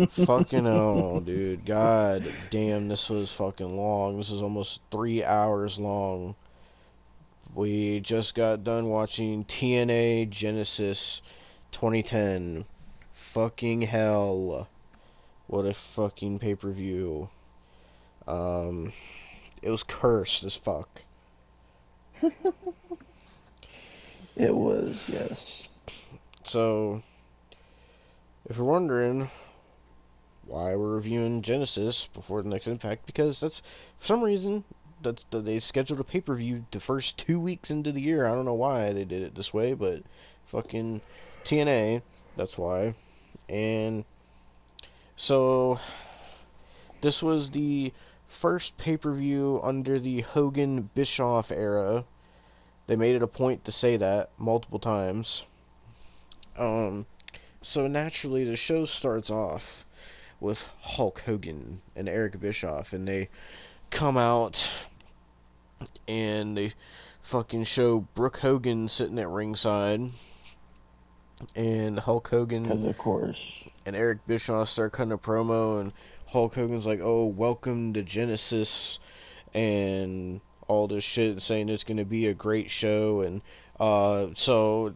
Fucking hell, dude. God damn, this was fucking long. This is almost 3 hours long. We just got done watching TNA Genesis 2010. Fucking hell. What a fucking pay-per-view. Um, it was cursed as fuck. It was, yes. So, if you're wondering why we're reviewing Genesis before the next Impact, because that's, for some reason, they scheduled a pay-per-view the first 2 weeks into the year. I don't know why they did it this way, but fucking TNA, that's why. And so this was the first pay-per-view under the Hogan Bischoff era. They made it a point to say that multiple times. Um, so naturally the show starts off with Hulk Hogan and Eric Bischoff, and they come out and they fucking show Brooke Hogan sitting at ringside, and Hulk Hogan Because, of course. and Eric Bischoff start cutting a promo, and Hulk Hogan's like, "Oh, welcome to Genesis," and all this shit, saying it's gonna be a great show. And so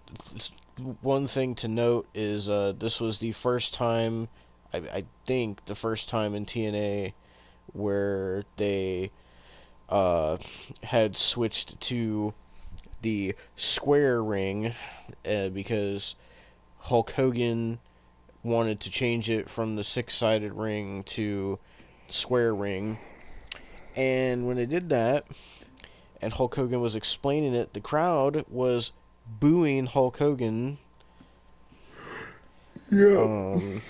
one thing to note is this was the first time, I think, the first time in TNA where they had switched to the square ring, because Hulk Hogan wanted to change it from the six-sided ring to square ring. And when they did that, and Hulk Hogan was explaining it, the crowd was booing Hulk Hogan. Yeah. Um,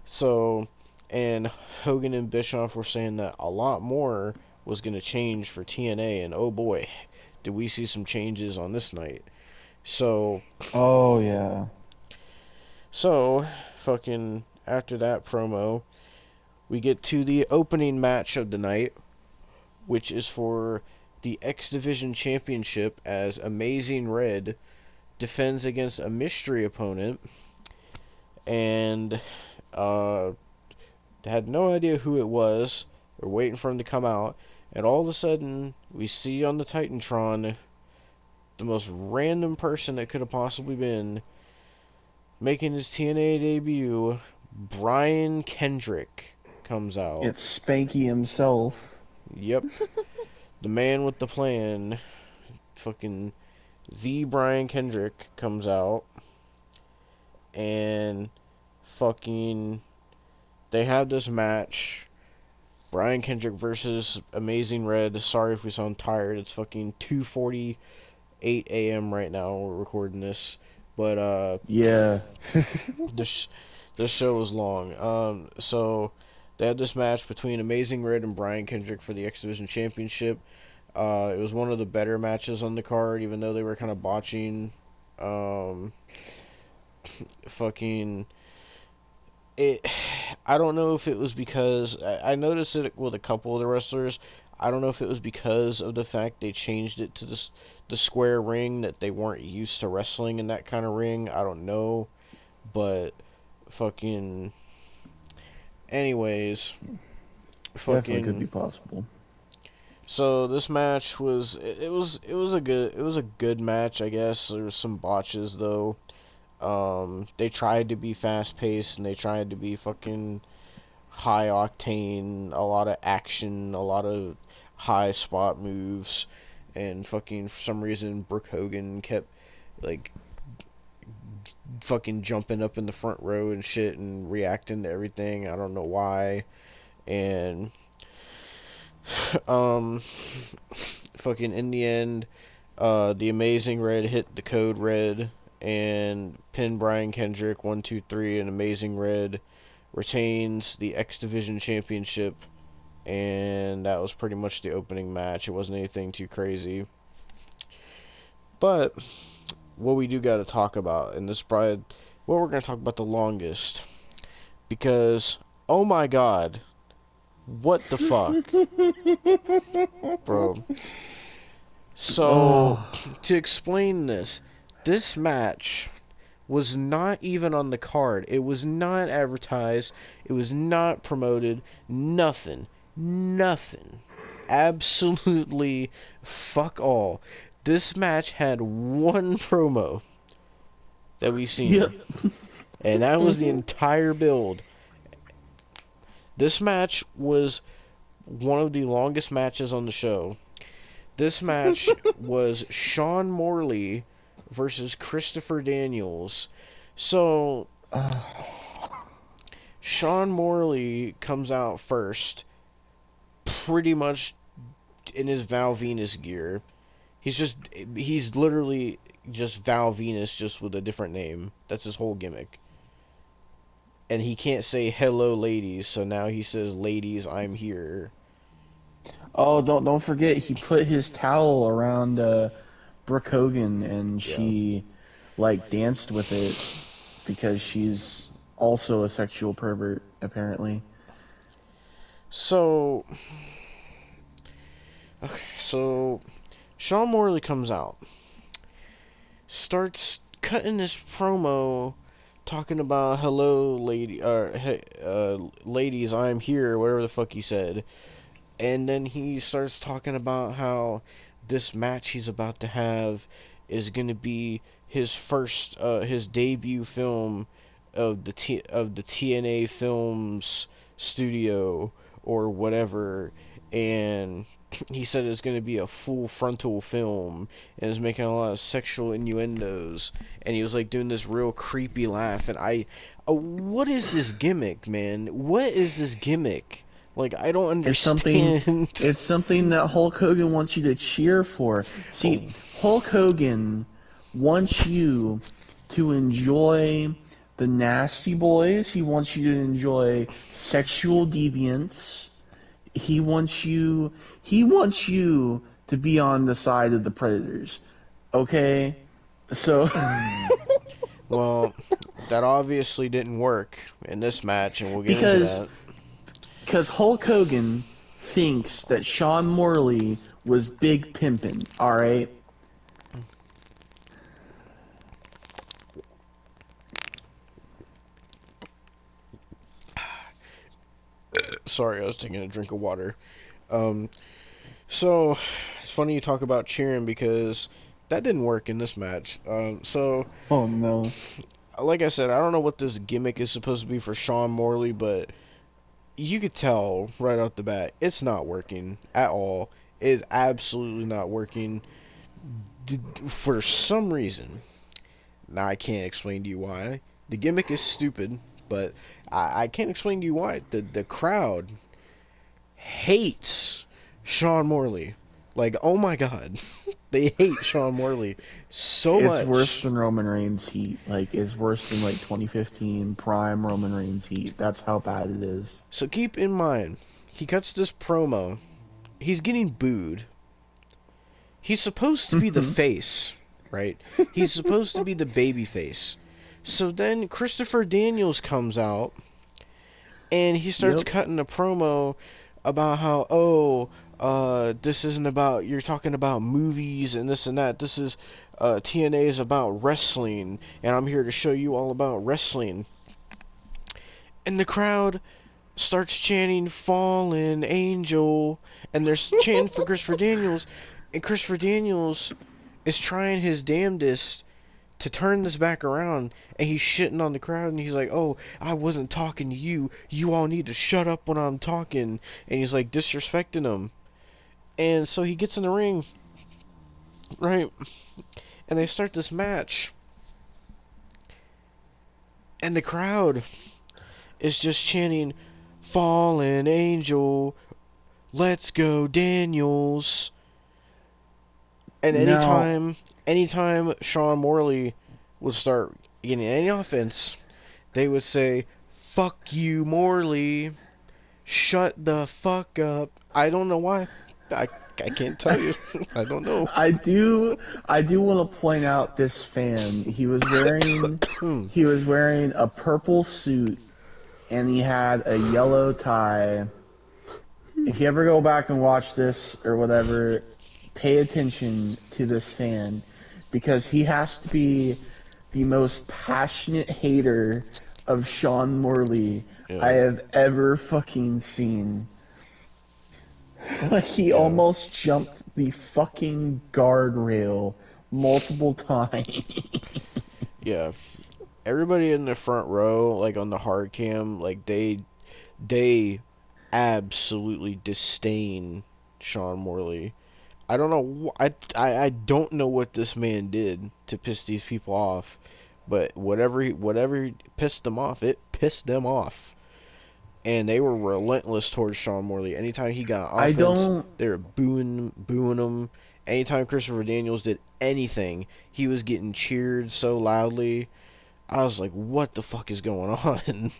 so, and Hogan and Bischoff were saying that a lot more was going to change for TNA, and oh boy, did we see some changes on this night. So, Oh, yeah. so, fucking, after that promo, we get to the opening match of the night, which is for the X Division Championship, as Amazing Red defends against a mystery opponent, and had no idea who it was. We're waiting for him to come out, and all of a sudden, we see on the Titantron the most random person that could have possibly been, making his TNA debut. Brian Kendrick comes out. It's Spanky himself. Yep, the man with the plan. Fucking the Brian Kendrick comes out, and fucking they have this match. Brian Kendrick versus Amazing Red. Sorry if we sound tired. It's fucking 2:48 a.m. right now. We're recording this, but Yeah. this this show was long. So they had this match between Amazing Red and Brian Kendrick for the X Division Championship. It was one of the better matches on the card, even though they were kind of botching. Um, fucking it. I don't know if it was because I noticed it with a couple of the wrestlers. I don't know if it was because of the fact they changed it to the square ring, that they weren't used to wrestling in that kind of ring. I don't know, but fucking anyways, Definitely could be fucking possible. so this match was it was a good match, I guess. There was some botches though. They tried to be fast paced, and they tried to be fucking high octane, a lot of action, a lot of high spot moves, and fucking for some reason Brooke Hogan kept like fucking jumping up in the front row and shit and reacting to everything. I don't know why. And um fucking in the end, the Amazing Red hit the Code Red and pinned Brian Kendrick 1, 2, 3, and Amazing Red retains the X Division Championship, and that was pretty much the opening match. It wasn't anything too crazy. But what we do got to talk about, and this is probably what we're going to talk about the longest, because oh my god, what the fuck, bro. So Oh. to explain this match was not even on the card. It was not advertised. It was not promoted. Nothing. Nothing. Absolutely fuck all. This match had one promo that we Yep. seen, and that was the entire build. This match was one of the longest matches on the show. This match was Sean Morley versus Christopher Daniels. So, Sean Morley comes out first, pretty much in his Val Venus gear. He's literally just Val Venus, just with a different name. That's his whole gimmick. And he can't say hello, ladies, so now he says, ladies, I'm here. Oh, don't forget he put his towel around Brooke Hogan and Yeah. she like danced with it because she's also a sexual pervert apparently. So, Sean Morley comes out, starts cutting this promo, talking about hello, ladies, I'm here, whatever the fuck he said, and then he starts talking about how this match he's about to have is gonna be his his debut film of the TNA Films studio or whatever, and he said it's going to be a full frontal film and is making a lot of sexual innuendos, and he was like doing this real creepy laugh, and what is this gimmick, man? What is this gimmick? Like, I don't understand. It's something that Hulk Hogan wants you to cheer for. See, Hulk Hogan wants you to enjoy the Nasty Boys. He wants you to enjoy sexual deviance. He wants you to be on the side of the Predators. Okay? So Well, that obviously didn't work in this match, and we'll get into that. Because Hulk Hogan thinks that Sean Morley was Big Pimpin', alright? Sorry, I was taking a drink of water. So, it's funny you talk about cheering because that didn't work in this match. Oh no. Like I said, I don't know what this gimmick is supposed to be for Sean Morley, but you could tell right off the bat, it's not working at all. It is absolutely not working for some reason. Now, I can't explain to you why. The gimmick is stupid, but I can't explain to you why. The crowd hates Sean Morley. Like, oh my god. They hate Sean Morley so much. It's worse than Roman Reigns' heat. Like, it's worse than, like, 2015 prime Roman Reigns' heat. That's how bad it is. So keep in mind, he cuts this promo. He's getting booed. He's supposed to be the face, right? He's supposed to be the baby face. So then Christopher Daniels comes out, and he starts cutting a promo about how, this isn't about, you're talking about movies and this and that. This is, TNA is about wrestling, and I'm here to show you all about wrestling. And the crowd starts chanting Fallen Angel, and they're chanting for Christopher Daniels, and Christopher Daniels is trying his damnedest to turn this back around, and he's shitting on the crowd, and he's like, oh, I wasn't talking to you, you all need to shut up when I'm talking, and he's like disrespecting them. And so he gets in the ring, right, and they start this match, and the crowd is just chanting Fallen Angel, let's go Daniels. And anytime Sean Morley would start getting any offense, they would say, fuck you, Morley. Shut the fuck up. I don't know why. I can't tell you. I don't know. I do want to point out this fan. He was wearing a purple suit and he had a yellow tie. If you ever go back and watch this or whatever, pay attention to this fan because he has to be the most passionate hater of Sean Morley I Yeah, have ever fucking seen. Like, he yeah, almost jumped the fucking guardrail multiple times. yeah. Everybody in the front row, like on the hard cam, like they absolutely disdain Sean Morley. I don't know. I don't know what this man did to piss these people off, but whatever pissed them off, it pissed them off, and they were relentless towards Sean Morley. Anytime he got I offense, don't they were booing him. Anytime Christopher Daniels did anything, he was getting cheered so loudly. I was like, what the fuck is going on?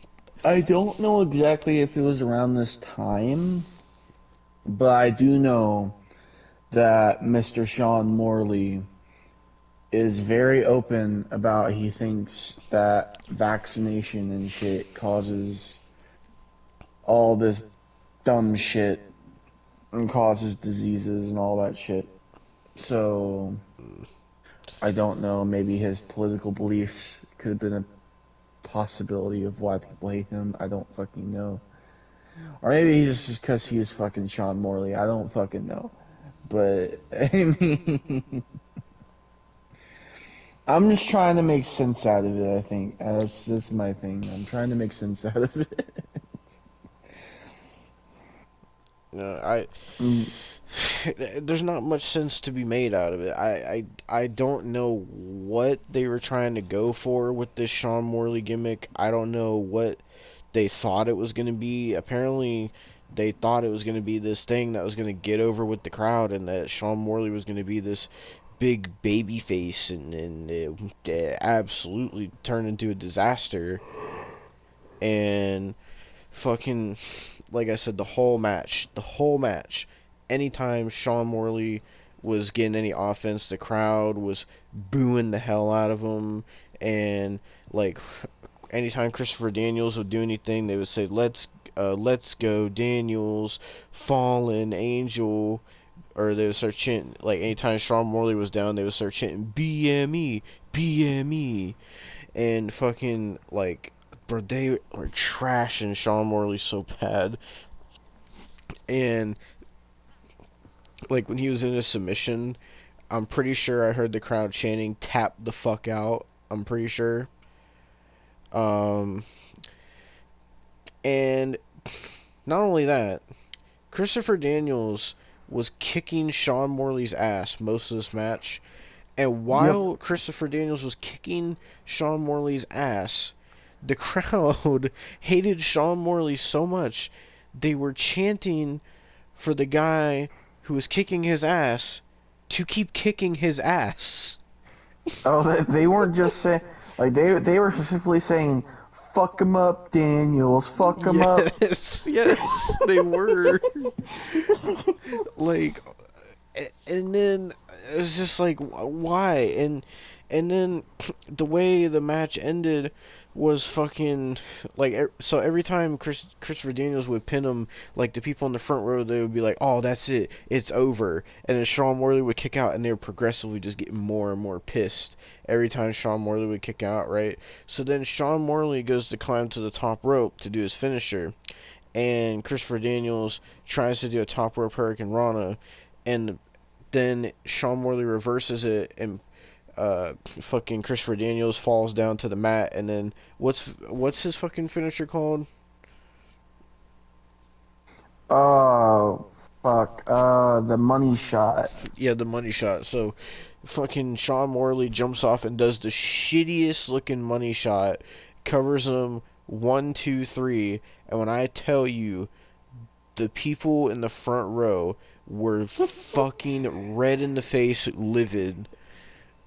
I don't know exactly if it was around this time, but I do know that Mr. Sean Morley is very open about he thinks that vaccination and shit causes all this dumb shit and causes diseases and all that shit. So I don't know, maybe his political beliefs could have been a possibility of why people hate him. I don't fucking know. Or maybe he's just because he is fucking Sean Morley. I don't fucking know. But I mean, I'm just trying to make sense out of it. I think that's my thing. I'm trying to make sense out of it. I Mm, there's not much sense to be made out of it. I don't know what they were trying to go for with this Sean Morley gimmick. I don't know what they thought it was going to be. Apparently, they thought it was going to be this thing that was going to get over with the crowd, and that Sean Morley was going to be this big baby face, and it absolutely turned into a disaster. And fucking, like I said, the whole match, anytime Sean Morley was getting any offense, the crowd was booing the hell out of him, and like anytime Christopher Daniels would do anything, they would say, let's go Daniels, fallen angel," or they would start chanting, like anytime Sean Morley was down, they would start chanting BME, BME, and fucking like, bro, they were trashing Sean Morley so bad. And like when he was in his submission, I'm pretty sure I heard the crowd chanting "Tap the fuck out." I'm pretty sure. Um, and not only that, Christopher Daniels was kicking Sean Morley's ass most of this match. And yep. while Christopher Daniels was kicking Sean Morley's ass, the crowd hated Sean Morley so much they were chanting for the guy who was kicking his ass to keep kicking his ass. Oh, they weren't just saying like they were specifically saying, "Fuck him up, Daniels. Fuck him up." Yes, yes, they were. Like, and then it was just like, why? And then the way the match ended was fucking like, so every time Christopher Daniels would pin him, like the people in the front row, they would be like, "Oh, that's it, it's over," and then Sean Morley would kick out, and they were progressively just getting more and more pissed every time Sean Morley would kick out, right? So then Sean Morley goes to climb to the top rope to do his finisher, and Christopher Daniels tries to do a top rope Hurricane Rana, and then Sean Morley reverses it, and fucking Christopher Daniels falls down to the mat, and then what's his fucking finisher called? Oh, fuck. The money shot. Yeah, the money shot. So fucking Sean Morley jumps off and does the shittiest looking money shot, covers him 1, 2, 3, and when I tell you, the people in the front row were fucking red in the face, livid,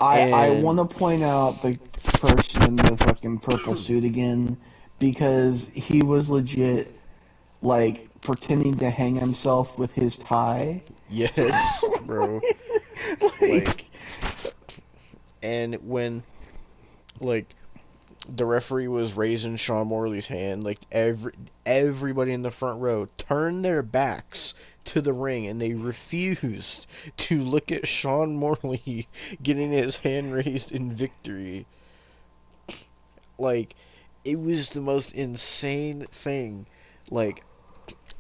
I and want to point out the person in the fucking purple suit again because he was legit like pretending to hang himself with his tie. yes, bro, like, Like, and when like the referee was raising Sean Morley's hand, like everybody in the front row turned their backs to the ring, and they refused to look at Sean Morley getting his hand raised in victory. Like, it was the most insane thing. Like,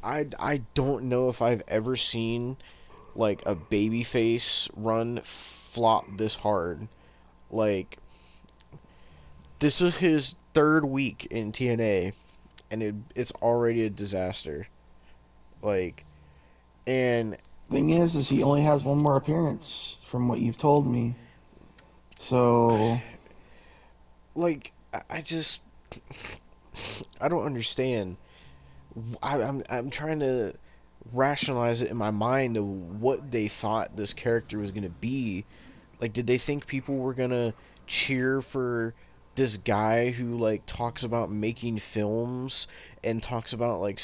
I don't know if I've ever seen like a babyface run flop this hard. Like, this was his third week in TNA, and it's already a disaster. Like, and Thing is he only has one more appearance from what you've told me. So like I just I don't understand. I'm trying to rationalize it in my mind of what they thought this character was gonna be. Like, did they think people were gonna cheer for this guy who like talks about making films and talks about like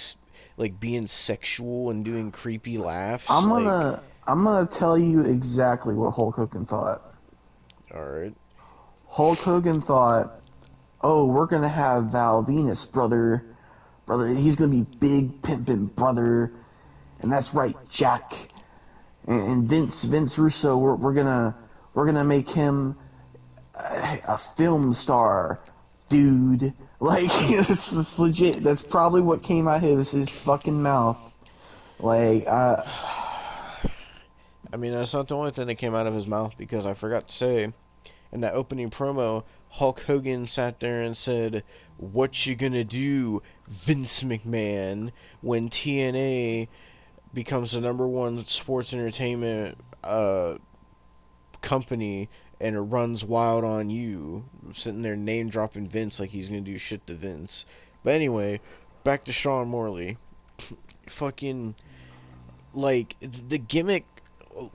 being sexual and doing creepy laughs? Like, I'm gonna tell you exactly what Hulk Hogan thought. all right, Hulk Hogan thought, "Oh, we're gonna have Val Venus, brother. He's gonna be big pimpin' brother, and that's right, Jack. And Vince Russo, we're gonna make him a film star, dude." Like it's legit. That's probably what came out of his fucking mouth. Like, I mean, that's not the only thing that came out of his mouth, because I forgot to say in that opening promo, Hulk Hogan sat there and said, "What you gonna do, Vince McMahon, when TNA becomes the number one sports entertainment company and it runs wild on you?" Sitting there name dropping Vince like he's gonna do shit to Vince. But anyway, back to Sean Morley. Fucking, like, the gimmick,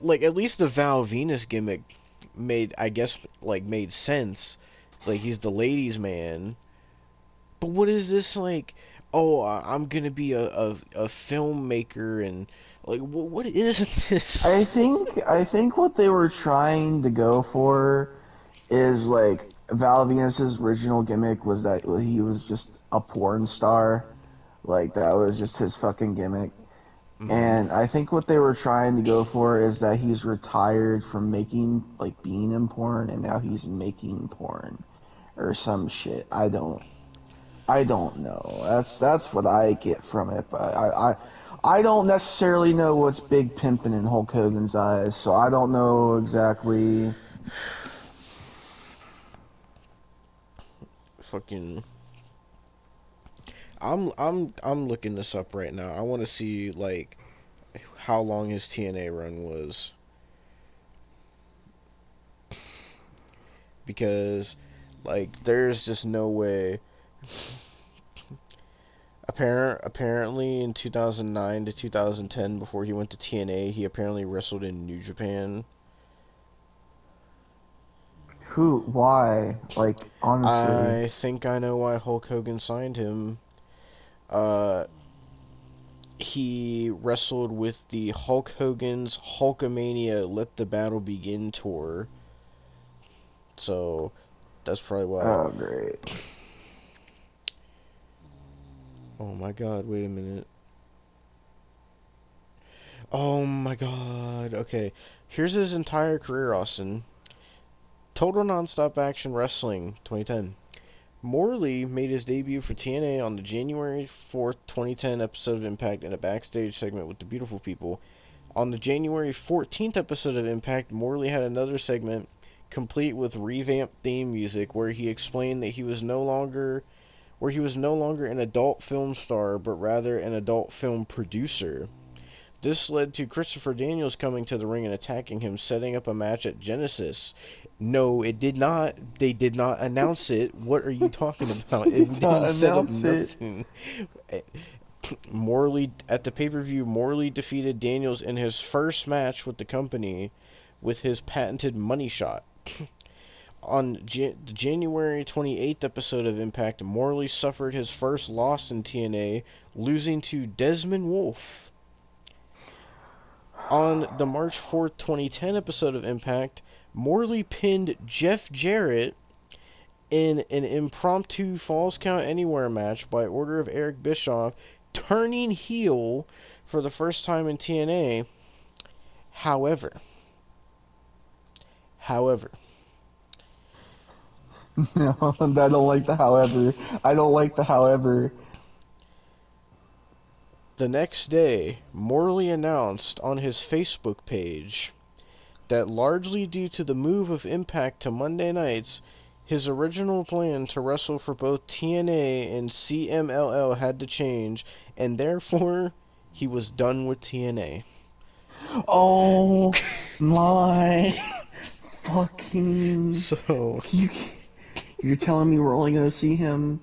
like, at least the Val Venus gimmick made, I guess, like, made sense. Like, he's the ladies' man. But what is this, like, oh, I'm gonna be a filmmaker, and, like, what is this? I think what they were trying to go for is like Val Venus's original gimmick was that he was just a porn star. Like that was just his fucking gimmick. Mm-hmm. And I think what they were trying to go for is that he's retired from making like being in porn and now he's making porn or some shit. I don't know. That's what I get from it, but I don't necessarily know what's big pimpin' in Hulk Hogan's eyes, so I don't know exactly. Fucking, I'm looking this up right now. I want to see, like, how long his TNA run was, because, like, there's just no way. Apparently in 2009 to 2010, before he went to TNA, he apparently wrestled in New Japan. Who? Why? Like honestly. I think I know why Hulk Hogan signed him. Uh, he wrestled with the Hulk Hogan's Hulkamania Let the Battle Begin tour. So that's probably why. Oh great. Oh my god, wait a minute. Oh my god. Okay. Here's his entire career, Austin. Total Nonstop Action Wrestling, 2010. Morley made his debut for TNA on the January 4th, 2010 episode of Impact in a backstage segment with the Beautiful People. On the January 14th episode of Impact, Morley had another segment complete with revamped theme music where he explained that he was no longer an adult film star, but rather an adult film producer. This led to Christopher Daniels coming to the ring and attacking him, setting up a match at Genesis. No, it did not. They did not announce it. What are you talking about? They It did not didn't set up announce it. nothing. Morley, at the pay-per-view, Morley defeated Daniels in his first match with the company with his patented money shot. On the January 28th episode of Impact, Morley suffered his first loss in TNA, losing to Desmond Wolfe. On the March 4th, 2010 episode of Impact, Morley pinned Jeff Jarrett in an impromptu Falls Count Anywhere match by order of Eric Bischoff, turning heel for the first time in TNA. However, No, I don't like the however. I don't like the however. The next day, Morley announced on his Facebook page that largely due to the move of Impact to Monday nights, his original plan to wrestle for both TNA and CMLL had to change, and therefore, he was done with TNA. Oh my fucking. So, You, you're telling me we're only gonna see him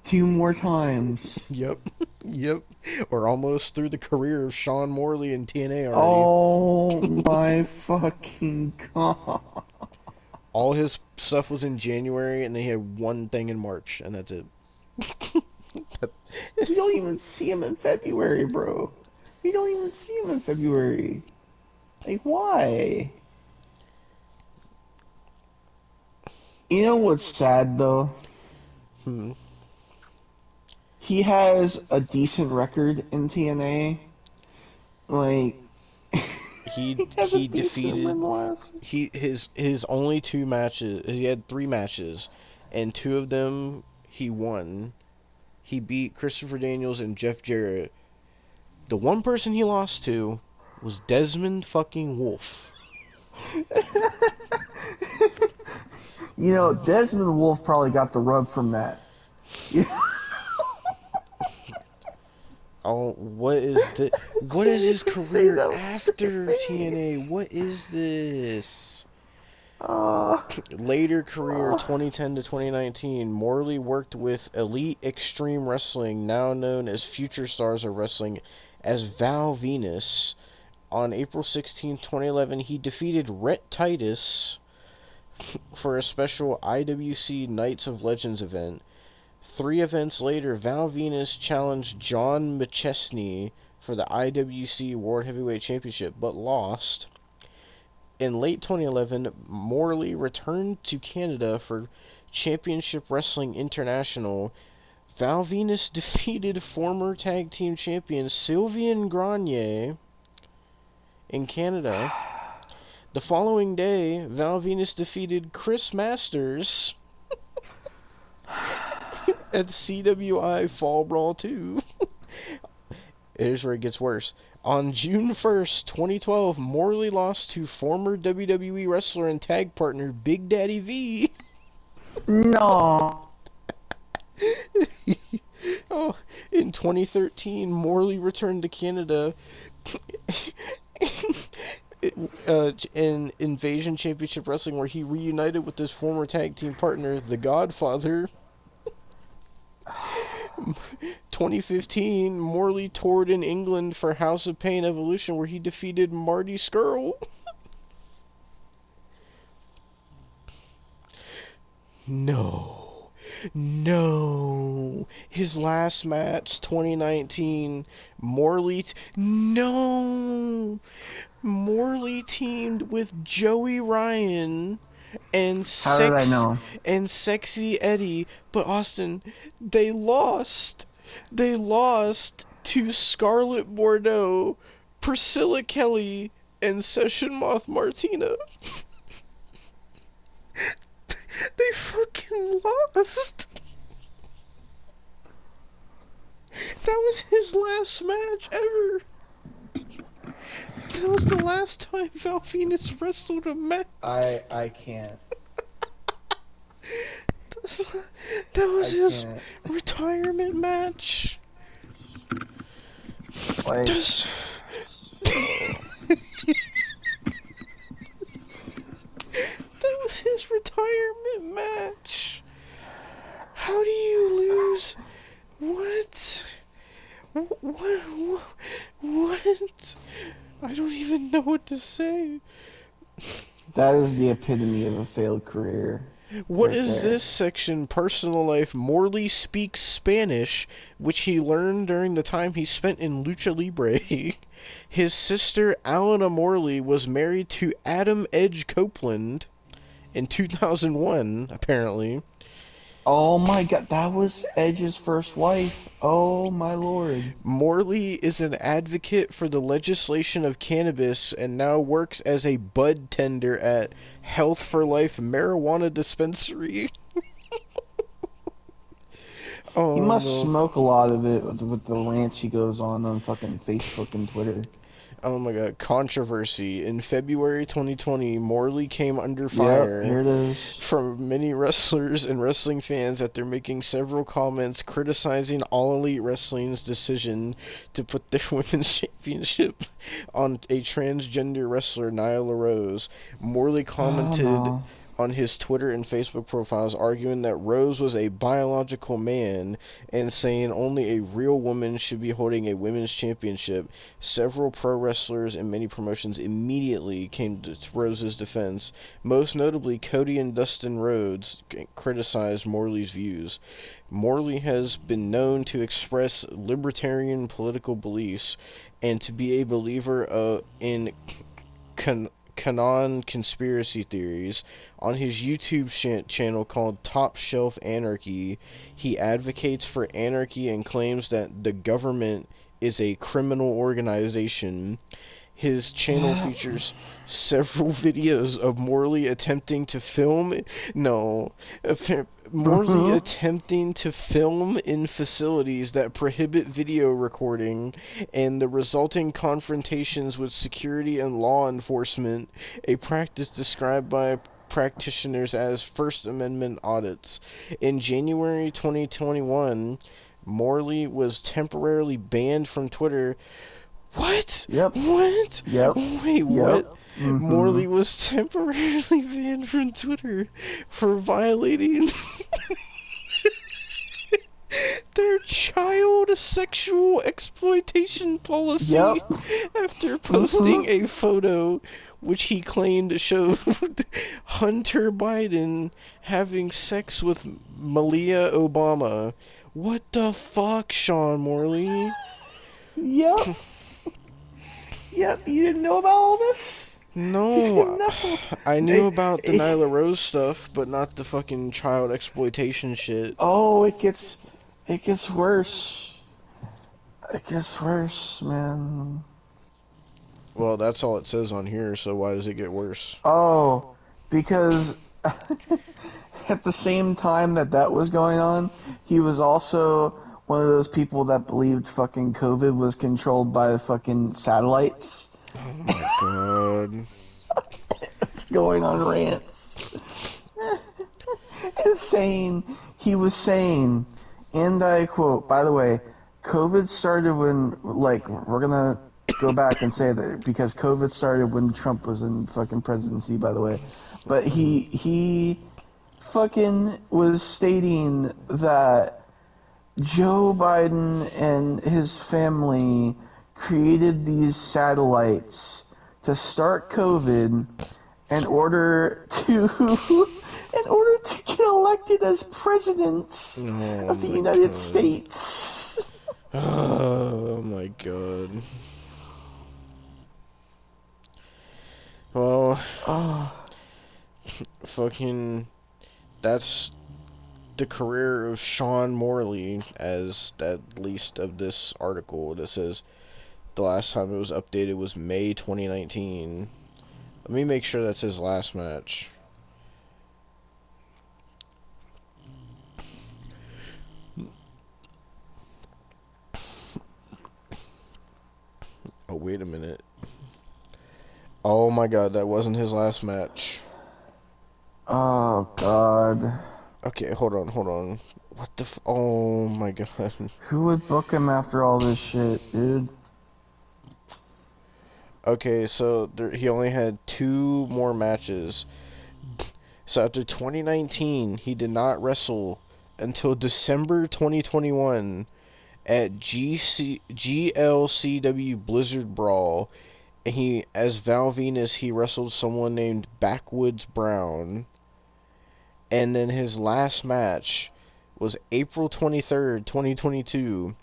2 more times? yep, yep. We're almost through the career of Sean Morley in TNA already. Oh my fucking god. All his stuff was in January, and they had one thing in March, and that's it. We don't even see him in February, bro. We don't even see him in February. Like, why? You know what's sad, though? Hmm. He has a decent record in TNA. Like, He has a he decent defeated win last. his only 2 matches. He had 3 matches, and 2 of them he won. He beat Christopher Daniels and Jeff Jarrett. The one person he lost to was Desmond fucking Wolfe. You know, Desmond Wolfe probably got the rub from that. Oh, what is the what is Can't his even say career that with a after straight TNA? face. What is this? Uh, Later career uh, 2010 to 2019, Morley worked with Elite Extreme Wrestling, now known as Future Stars of Wrestling, as Val Venus. On April 16, 2011, he defeated Rhett Titus for a special IWC Knights of Legends event. 3 events later, Val Venus challenged John McChesney for the IWC World Heavyweight Championship, but lost. In late 2011, Morley returned to Canada for Championship Wrestling International. Val Venus defeated former tag team champion Sylvain Grenier in Canada. The following day, Val Venus defeated Chris Masters at CWI Fall Brawl 2. Here's where it gets worse. On June 1st, 2012, Morley lost to former WWE wrestler and tag partner Big Daddy V. no. Oh, in 2013, Morley returned to Canada in Invasion Championship Wrestling, where he reunited with his former tag team partner, The Godfather. 2015, Morley toured in England for House of Pain Evolution, where he defeated Marty Scurll. No. No. His last match, 2019, No. Morley teamed with Joey Ryan and How did I know? Sexy Eddie, but Austin, they lost. They lost to Scarlett Bordeaux, Priscilla Kelly, and Session Moth Martina. They fucking lost. That was his last match ever. That was the last time Val Venus wrestled a match. I can't. That was I his can't. retirement match. Like, That was his retirement match. How do you lose? What? What? What? I don't even know what to say. that is the epitome of a failed career. What Right is there. this section? Personal life. Morley speaks Spanish, which he learned during the time he spent in Lucha Libre. His sister, Alana Morley, was married to Adam Edge Copeland in 2001, apparently. Oh my god, that was Edge's first wife. Oh my lord. Morley is an advocate for the legislation of cannabis and now works as a bud tender at Health for Life marijuana dispensary. He Oh must no. smoke a lot of it with the rants he goes on fucking Facebook and Twitter. Oh my god. Controversy. In February 2020, Morley came under Yep, fire here it is. from many wrestlers and wrestling fans after making several comments criticizing All Elite Wrestling's decision to put their women's championship on a transgender wrestler, Nyla Rose. Morley Oh commented no. on his Twitter and Facebook profiles arguing that Rose was a biological man and saying only a real woman should be holding a women's championship. Several pro wrestlers and many promotions immediately came to Rose's defense. Most notably, Cody and Dustin Rhodes criticized Morley's views. Morley has been known to express libertarian political beliefs and to be a believer in canon conspiracy theories. On his YouTube channel called Top Shelf Anarchy, he advocates for anarchy and claims that the government is a criminal organization. His channel Yeah. features several videos of Morley attempting to film. No. Morley Mhm. attempting to film in facilities that prohibit video recording and the resulting confrontations with security and law enforcement, a practice described by practitioners as First Amendment audits. In January 2021, Morley was temporarily banned from Twitter. What? Yep. What? Yep. Wait, Yep. what? Mm-hmm. Morley was temporarily banned from Twitter for violating their child sexual exploitation policy Yep. after Mm-hmm. posting a photo which he claimed showed Hunter Biden having sex with Malia Obama. What the fuck, Sean Morley? Yep. Yep. You didn't know about all this? You No, didn't know. I knew Eh, about the eh, Nyla Rose stuff, but not the fucking child exploitation shit. oh, it gets worse. It gets worse, man. Well, that's all it says on here, so why does it get worse? Oh, because at the same time that that was going on, he was also one of those people that believed fucking COVID was controlled by the fucking satellites. Oh my god. It's going on rants. He was saying, and I quote, by the way, COVID started when, like, we're gonna go back and say that because COVID started when Trump was in fucking presidency, by the way. But he fucking was stating that Joe Biden and his family created these satellites to start COVID in order to get elected as presidents Oh of the my United god. States. Oh my god. Well, Oh, fucking. That's the career of Sean Morley, as at least of this article. That says the last time it was updated was May 2019. Let me make sure that's his last match. Oh, wait a minute. Oh my god, that wasn't his last match. oh God. Okay, hold on. What the oh my god. Who would book him after all this shit, dude? Okay, so he only had two more matches. So after 2019, he did not wrestle until December 2021 at GLCW Blizzard Brawl. And as Val Venus, he wrestled someone named Backwoods Brown. And then his last match was April 23rd, 2022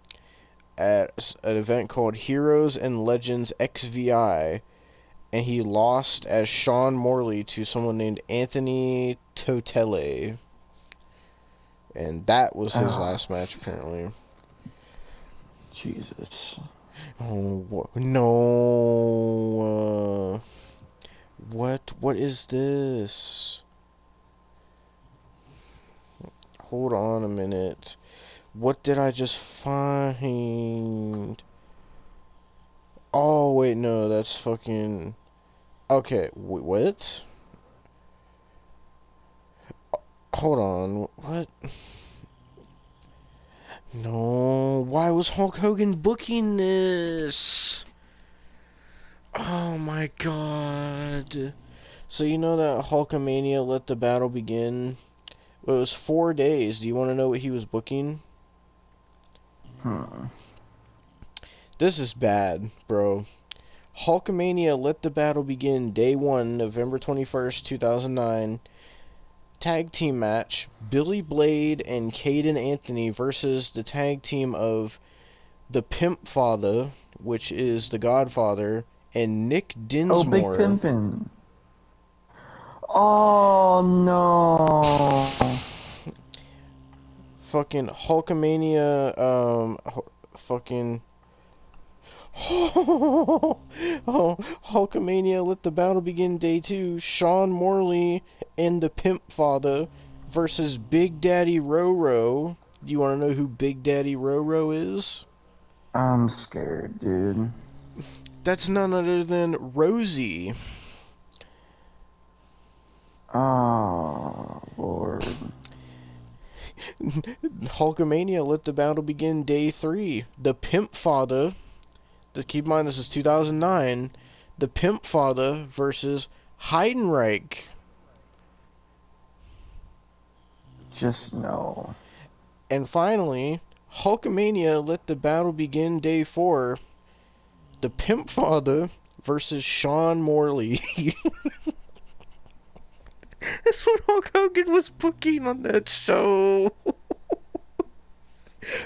at an event called Heroes and Legends XVI, and he lost as Sean Morley to someone named Anthony Totele. And that was his Oh, last match, apparently. Jesus. Oh, no. What is this? Hold on a minute. What did I just find? Oh, wait, no, that's fucking... Okay, what? Hold on, what? No, why was Hulk Hogan booking this? Oh my god. So you know that Hulkamania Let the Battle Begin? Well, it was 4 days. Do you want to know what he was booking? Hmm. This is bad, bro. Hulkamania Let the Battle Begin, Day 1, November 21st, 2009. Tag team match, Billy Blade and Caden Anthony versus the tag team of the Pimp Father, which is the Godfather, and Nick Oh, Big Dinsmore. Pimpin. Oh, no. Fucking Hulkamania, fucking... Oh, Hulkamania Let the Battle Begin Day 2, Sean Morley and the Pimp Father versus Big Daddy Roro. Do you want to know who Big Daddy Roro is? I'm scared, dude. That's none other than Rosie. Oh, Lord. Hulkamania Let the Battle Begin Day 3. The Pimp Father, keep in mind this is 2009, the Pimp Father versus Heidenreich. Just no. And finally, Hulkamania Let the Battle Begin Day 4. The Pimp Father versus Sean Morley. That's what Hulk Hogan was booking on that show.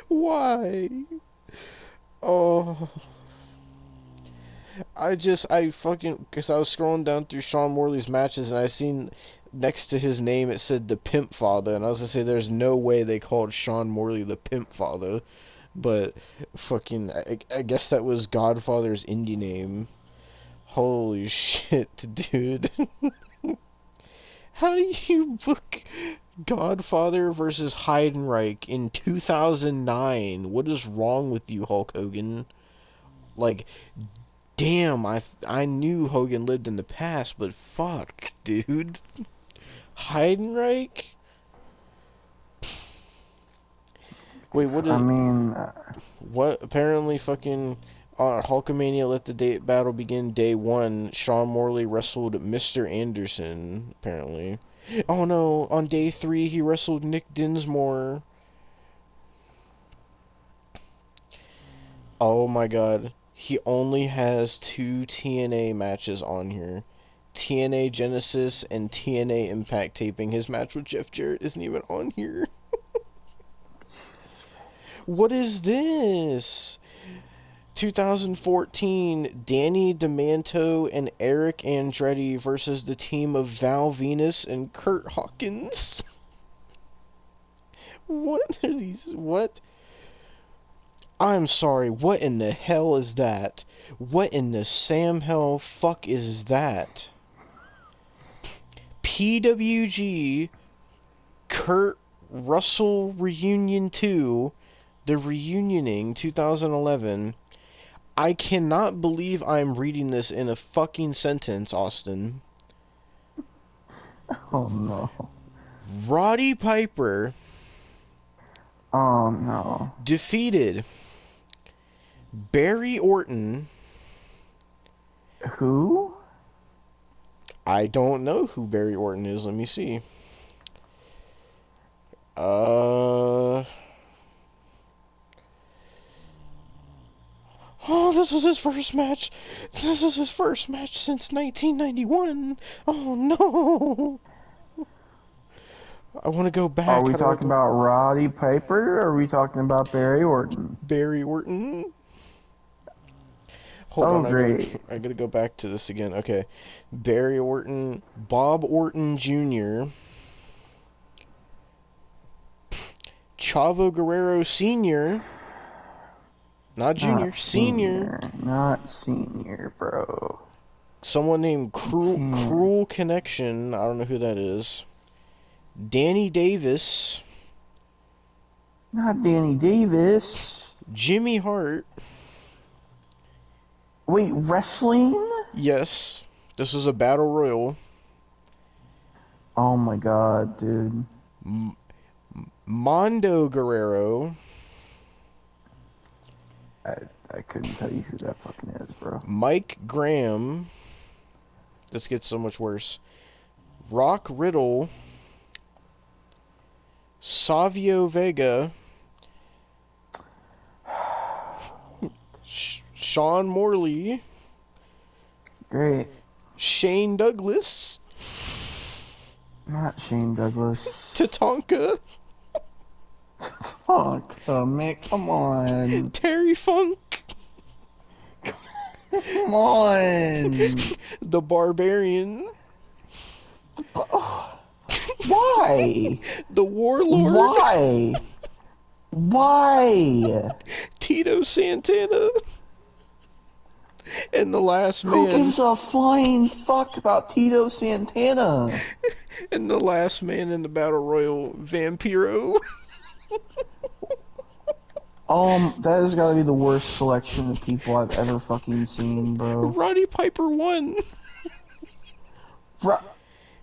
Why? Oh. Because I was scrolling down through Sean Morley's matches and I seen next to his name it said the Pimp Father, and I was gonna say there's no way they called Sean Morley the Pimp Father, but fucking, I guess that was Godfather's indie name. Holy shit, dude. How do you book Godfather versus Heidenreich in 2009? What is wrong with you, Hulk Hogan? Like, damn, I knew Hogan lived in the past, but fuck, dude. Heidenreich? Wait, I mean, what? Apparently, fucking Hulkamania Let the Battle Begin Day 1. Sean Morley wrestled Mr. Anderson. Apparently. Oh no! On Day 3, he wrestled Nick Dinsmore. Oh my god. He only has 2 TNA matches on here. TNA Genesis and TNA Impact taping. His match with Jeff Jarrett isn't even on here. What is this? 2014, Danny Demanto and Eric Andretti versus the team of Val Venus and Kurt Hawkins. What are these? What? I'm sorry, what in the hell is that? What in the Sam hell fuck is that? PWG Kurt Russell Reunion 2, The Reunioning 2011. I cannot believe I'm reading this in a fucking sentence, Austin. oh no. Roddy Piper Oh no. defeated Barry Orton. Who? I don't know who Barry Orton is. Let me see. Oh, this was his first match. This is his first match since 1991. Oh no. I want to go Are back. we How do I talking go? about Roddy Piper or are we talking about Barry Orton? Barry Orton. Hold Oh, on, great. I gotta go back to this again. Okay, Barry Orton, Bob Orton Jr., Chavo Guerrero Sr., not Junior, Not Senior. senior. Not senior, bro. Someone named You can't. Cruel Connection. I don't know who that is. Danny Davis. Not Danny Davis. Jimmy Hart. Wait, wrestling? Yes. This was a battle royal. Oh my god, dude. Mondo Guerrero. I couldn't tell you who that fucking is, bro. Mike Graham. This gets so much worse. Rock Riddle. Savio Vega. Sean Morley. Great. Shane Douglas. Not Shane Douglas. Tatanka. Fuck, Mick, come on. Terry Funk. Come on. The Barbarian. Why? The Warlord. Why? Why? Tito Santana. And the last Who man. gives a flying fuck about Tito Santana? And the last man in the Battle Royal, Vampiro. That has got to be the worst selection of people I've ever fucking seen, bro. Roddy Piper won.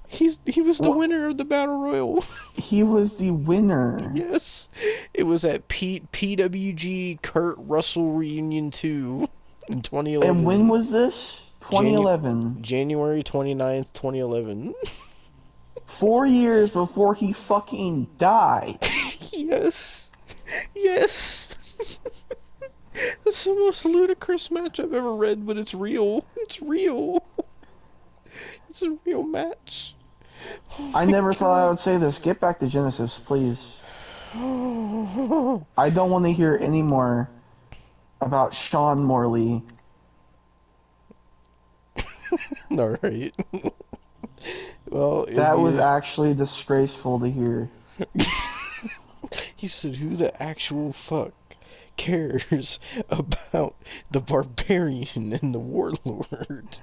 He was the winner of the Battle Royal. He was the winner. Yes. It was at PWG Kurt Russell Reunion 2 in 2011. And when was this? 2011. January 29th, 2011. 4 years before he fucking died. Yes. Yes. That's the most ludicrous match I've ever read, but it's real. It's real. It's a real match. Oh I never thought I would say this. Get back to Genesis, please. I don't want to hear any more about Sean Morley. Alright. Well, that was actually disgraceful to hear. He said, who the actual fuck cares about the Barbarian and the Warlord?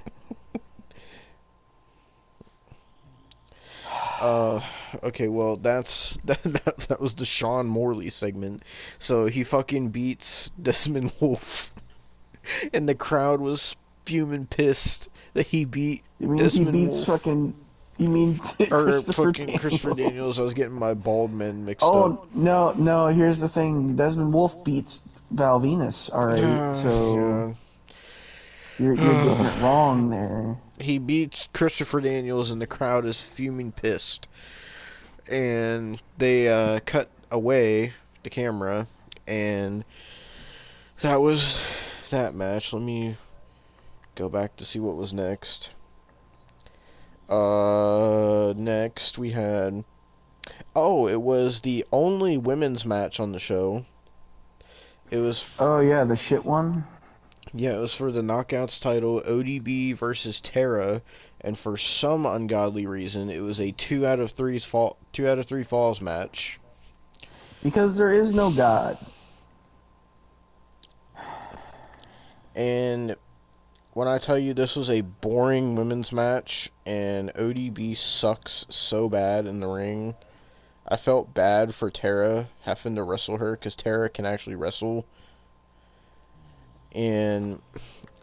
Okay, well, that was the Sean Morley segment. So he fucking beats Desmond Wolfe, and the crowd was fuming pissed that he beat Desmond he beats Wolfe. fucking... You mean Christopher Daniels? I was getting my bald men mixed up. Oh, no, here's the thing. Desmond Wolfe beats Val Venus, alright, so... Yeah. You're getting it wrong there. He beats Christopher Daniels and the crowd is fuming pissed. And they cut away the camera, and that was that match. Let me go back to see what was next. Next we had... Oh, it was the only women's match on the show. It was... Oh, yeah, the shit one? Yeah, it was for the Knockouts title, ODB versus Tara, and for some ungodly reason, it was a 2 out of 3 falls match. Because there is no God. And when I tell you this was a boring women's match, and ODB sucks so bad in the ring, I felt bad for Tara having to wrestle her, because Tara can actually wrestle. And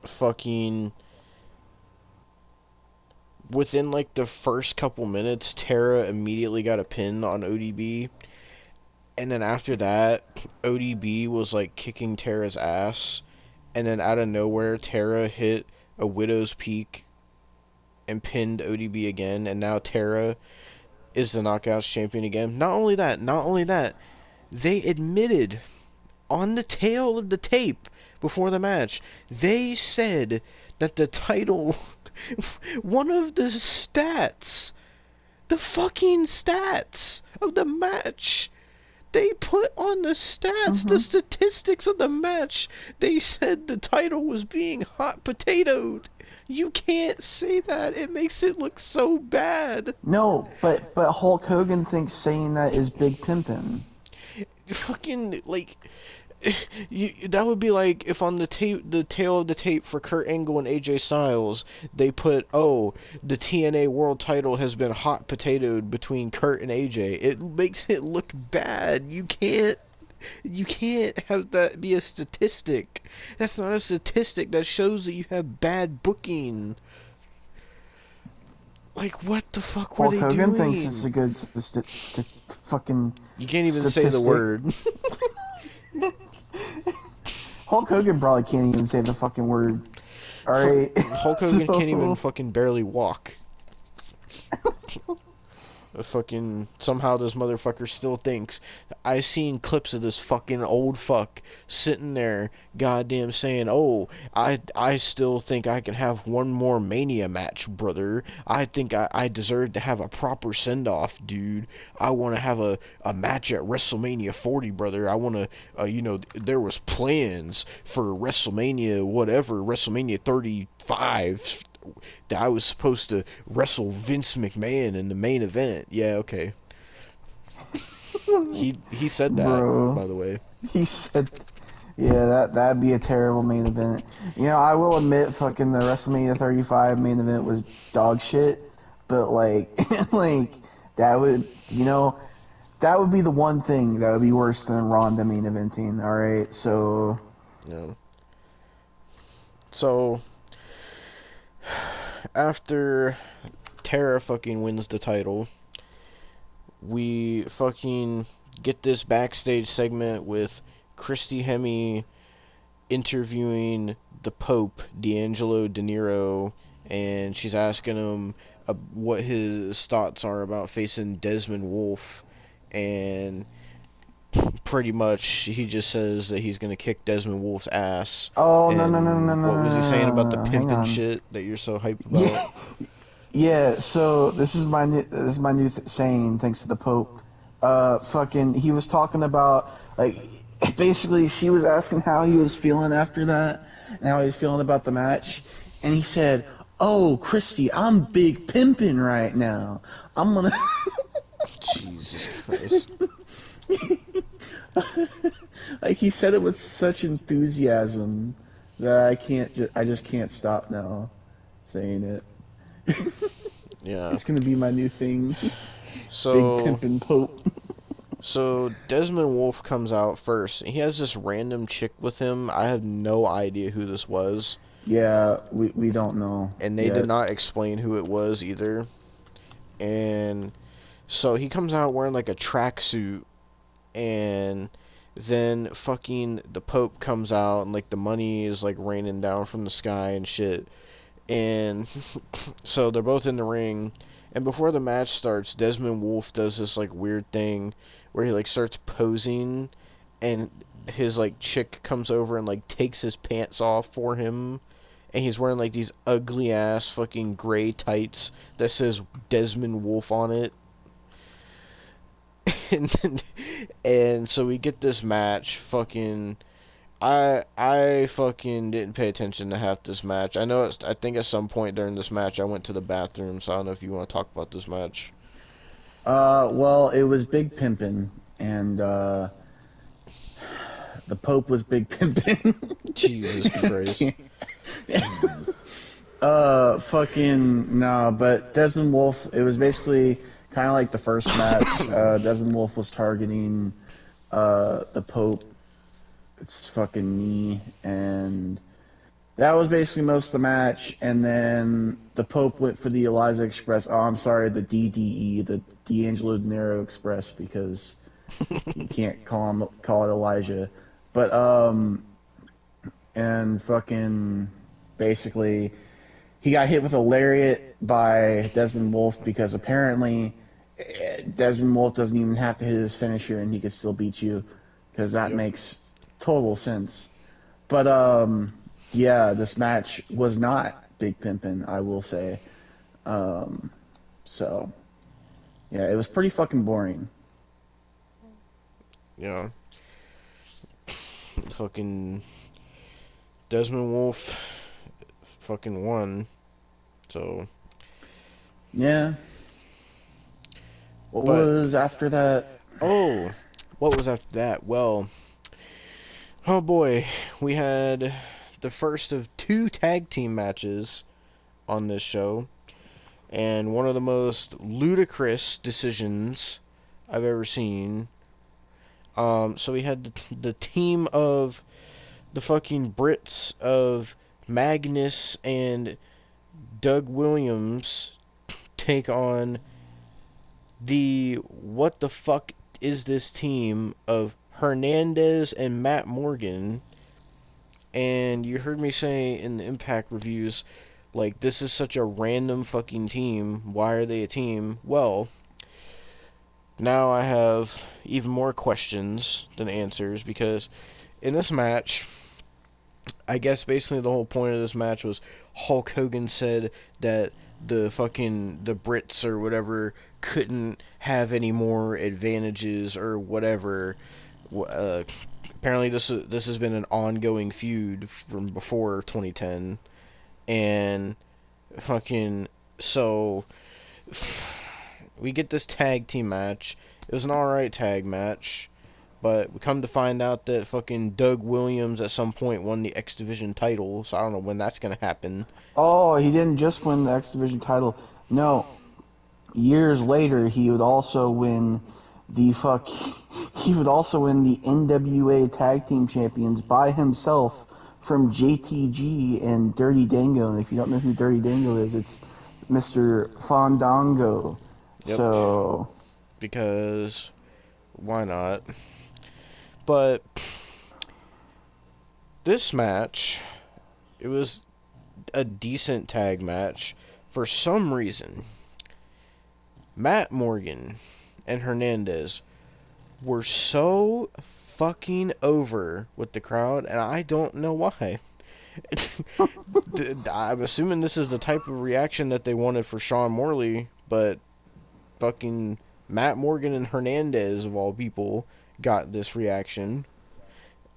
fucking within like the first couple minutes, Tara immediately got a pin on ODB, and then after that, ODB was like kicking Tara's ass, and then out of nowhere, Tara hit a Widow's Peak and pinned ODB again, and now Tara is the Knockouts champion again. Not only that, they admitted on the tail of the tape before the match, they said that the title, one of the stats, the fucking stats of the match, they put on the stats, the statistics of the match, they said the title was being hot potatoed. You can't say that. It makes it look so bad. No, but Hulk Hogan thinks saying that is big pimpin'. fucking like that would be like if on the tail of the tape for Kurt Angle and AJ Styles, they put, oh, the TNA World Title has been hot potatoed between Kurt and AJ. It makes it look bad. You can't have that be a statistic. That's not a statistic. That shows that you have bad booking. Like, what the fuck were Hulk they Hogan thinks it's doing? a good fucking You can't even say the statistic. word. Hulk Hogan probably can't even say the fucking word. All right, Hulk Hogan can't even so fucking barely walk. Fucking somehow this motherfucker still thinks. I seen clips of this fucking old fuck sitting there, goddamn saying, "Oh, I still think I can have one more Mania match, brother. I think I deserve to have a proper send off, dude. I want to have a match at WrestleMania 40, brother. I want to, there was plans for WrestleMania whatever, WrestleMania 35." That I was supposed to wrestle Vince McMahon in the main event. Yeah, okay. He said that, bro, by the way. he said, yeah, that'd be a terrible main event. You know, I will admit, fucking the WrestleMania 35 main event was dog shit, but like, like that would, that would be the one thing that would be worse than Ronda main eventing. All right, so Yeah. So after Tara fucking wins the title, we fucking get this backstage segment with Christy Hemme interviewing the Pope, D'Angelo De Niro, and she's asking him what his thoughts are about facing Desmond Wolfe, and pretty much he just says that he's gonna kick Desmond Wolfe's ass. oh no no no no no And no what was he saying about the no, hang pimpin' on. shit that you're so hype about? Yeah, yeah. So this is my new saying. Thanks to the Pope. Fucking, he was talking about like basically she was asking how he was feeling after that and how he was feeling about the match, and he said, "Oh, Christy, I'm big pimping right now. I'm gonna." Jesus Christ. Like he said it with such enthusiasm that I just can't stop now saying it. Yeah. It's gonna be my new thing. Big So pimpin' Pope. so Desmond Wolfe comes out first. He has this random chick with him. I have no idea who this was, Yeah, we don't know and they did yet. not explain who it was either. And so he comes out wearing like a tracksuit, and then fucking the Pope comes out, and like the money is like raining down from the sky and shit. And so they're both in the ring, and before the match starts, Desmond Wolfe does this like weird thing where he like starts posing, and his like chick comes over and like takes his pants off for him, and he's wearing like these ugly ass fucking gray tights that says Desmond Wolfe on it. and then, and so we get this match. Fucking, I fucking didn't pay attention to half this match. I think at some point during this match I went to the bathroom, so I don't know if you want to talk about this match. Well, it was Big Pimpin', and the Pope was Big Pimpin'. Jesus I Christ. can't. Fucking no, but Desmond Wolfe. It was basically kind of like the first match. Desmond Wolfe was targeting the Pope. It's fucking knee, and that was basically most of the match. And then the Pope went for the Eliza Express. Oh, I'm sorry, the DDE, the D'Angelo De Niro Express, because you can't call it Elijah. But and fucking basically he got hit with a lariat by Desmond Wolfe because apparently Desmond Wolfe doesn't even have to hit his finisher and he could still beat you, because that Yep. makes total sense. But yeah, this match was not Big Pimpin', I will say. Um, so yeah, it was pretty fucking boring. Yeah. Fucking Desmond Wolfe fucking won. So, Yeah. What but was after that? oh, what was after that? Well, oh boy, we had the first of two tag team matches on this show, and one of the most ludicrous decisions I've ever seen. So we had the team of the fucking Brits of Magnus and Doug Williams take on the what the fuck is this team of Hernandez and Matt Morgan. And you heard me say in the Impact reviews, like, this is such a random fucking team. Why are they a team? Well, now I have even more questions than answers, because in this match, I guess basically the whole point of this match was Hulk Hogan said that the Brits or whatever couldn't have any more advantages or whatever. Uh, Apparently this has been an ongoing feud from before 2010, and fucking so we get this tag team match. It was an alright tag match, but we come to find out that fucking Doug Williams at some point won the X Division title, so I don't know when that's gonna happen. Oh, he didn't just win the X Division title. No, years later he would also win the fuck. He would also win the NWA Tag Team Champions by himself from JTG and Dirty Dango. And if you don't know who Dirty Dango is, it's Mr. Fandango. Yep. So, because why not? But this match, it was a decent tag match. For some reason, Matt Morgan and Hernandez were so fucking over with the crowd, and I don't know why. I'm assuming this is the type of reaction that they wanted for Sean Morley, but fucking Matt Morgan and Hernandez, of all people, got this reaction.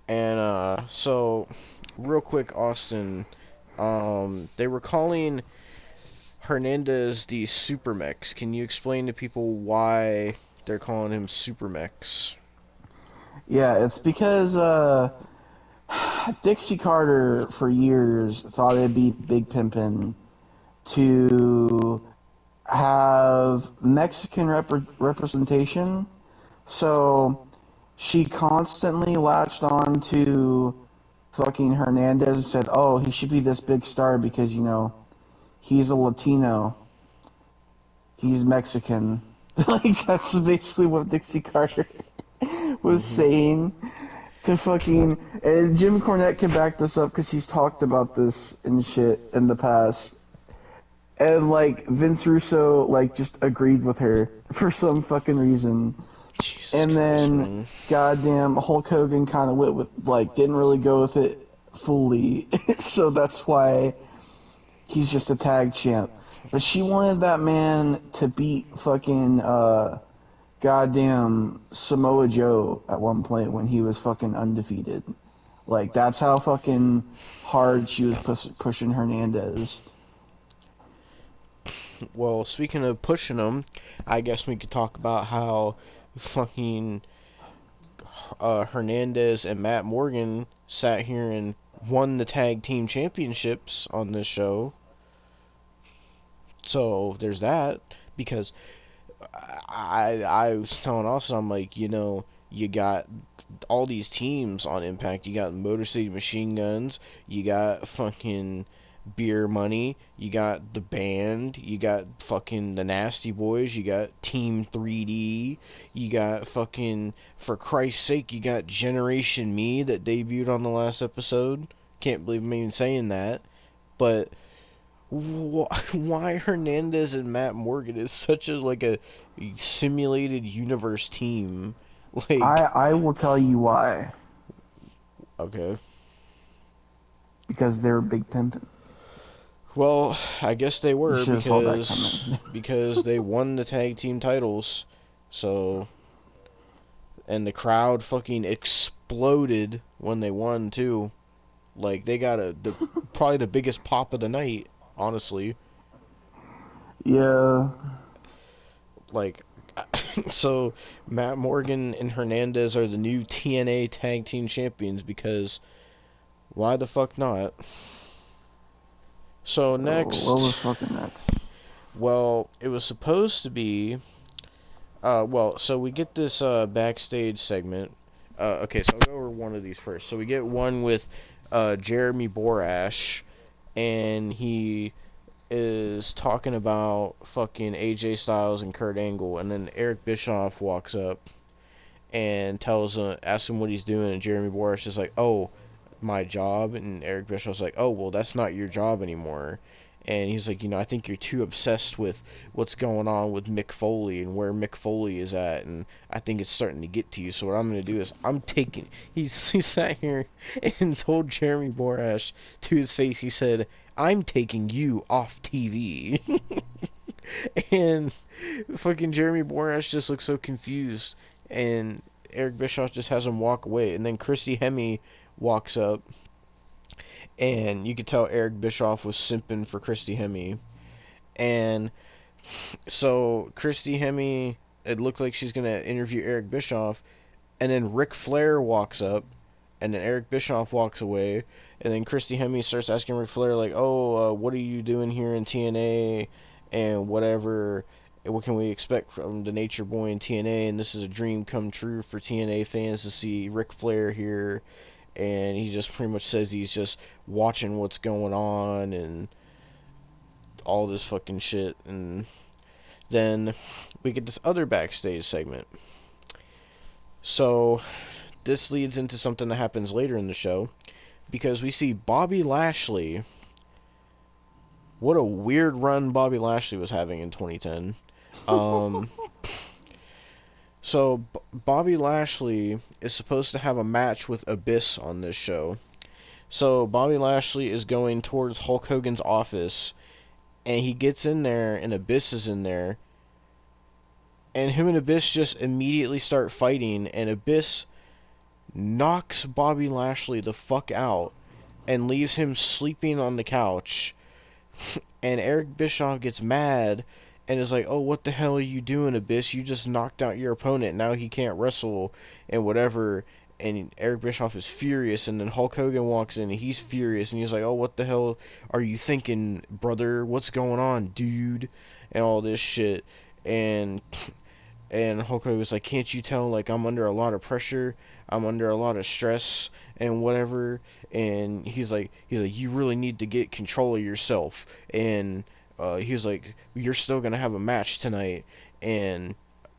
And so real quick, Austin, they were calling Hernandez the Supermex. Can you explain to people why they're calling him Supermex? yeah, it's because Dixie Carter for years thought it'd be Big Pimpin to have Mexican representation. So she constantly latched on to fucking Hernandez and said, oh, he should be this big star because, you know, he's a Latino. He's Mexican. Like, that's basically what Dixie Carter was saying to fucking... And Jim Cornette can back this up because he's talked about this and shit in the past. And, like, Vince Russo, like, just agreed with her for some fucking reason. Jesus And then, Christ, man. goddamn, Hulk Hogan kind of went with, like, didn't really go with it fully. So that's why he's just a tag champ. But she wanted that man to beat fucking, goddamn Samoa Joe at one point when he was fucking undefeated. Like, that's how fucking hard she was pushing Hernandez. Well, speaking of pushing them, I guess we could talk about how fucking Hernandez and Matt Morgan sat here and won the tag team championships on this show. So there's that, because I was telling Austin, I'm like, you know, you got all these teams on Impact. You got Motor City Machine Guns, you got fucking Beer Money, you got the band, you got fucking the Nasty Boys, you got Team 3D, you got fucking, for Christ's sake, you got Generation Me that debuted on the last episode. Can't believe I'm even saying that. But why Hernandez and Matt Morgan is such a simulated universe team? Like, I will tell you why. okay. Because they're Big Pimpin'. Well, I guess they were, You should have saw that coming. because they won the tag team titles. So, and the crowd fucking exploded when they won too. Like, they got probably the biggest pop of the night, honestly. Yeah. Like, So Matt Morgan and Hernandez are the new TNA Tag Team Champions because why the fuck not? So So what was next, fucking next? well, it was supposed to be so we get this backstage segment. Okay, so I'll go over one of these first. So we get one with Jeremy Borash, and he is talking about fucking AJ Styles and Kurt Angle, and then Eric Bischoff walks up and asks him what he's doing, and Jeremy Borash is like, "Oh, my job," and Eric Bischoff's like, "Oh, well, that's not your job anymore." And he's like, I think you're too obsessed with what's going on with Mick Foley and where Mick Foley is at, and I think it's starting to get to you. So what I'm going to do is he sat here and told Jeremy Borash to his face, he said, "I'm taking you off TV." And fucking Jeremy Borash just looks so confused, and Eric Bischoff just has him walk away, and then Christy Hemme walks up, and you could tell Eric Bischoff was simping for Christy Hemme, and so Christy Hemme, it looks like she's gonna interview Eric Bischoff, and then Ric Flair walks up, and then Eric Bischoff walks away, and then Christy Hemme starts asking Ric Flair like, "Oh, what are you doing here in TNA, and whatever? What can we expect from the Nature Boy in TNA? And this is a dream come true for TNA fans to see Ric Flair here." And he just pretty much says he's just watching what's going on and all this fucking shit. And then we get this other backstage segment. So this leads into something that happens later in the show, because we see Bobby Lashley. What a weird run Bobby Lashley was having in 2010. Um, so Bobby Lashley is supposed to have a match with Abyss on this show. So Bobby Lashley is going towards Hulk Hogan's office, and he gets in there, and Abyss is in there, and him and Abyss just immediately start fighting, and Abyss knocks Bobby Lashley the fuck out and leaves him sleeping on the couch. And Eric Bischoff gets mad and is like, "Oh, what the hell are you doing, Abyss? You just knocked out your opponent. Now he can't wrestle and whatever." And Eric Bischoff is furious, and then Hulk Hogan walks in and he's furious, and he's like, "Oh, what the hell are you thinking, brother? What's going on, dude?" And all this shit. And Hulk Hogan was like, "Can't you tell, like, I'm under a lot of pressure, I'm under a lot of stress and whatever." And he's like, "You really need to get control of yourself." And he was like, "You're still gonna have a match tonight, and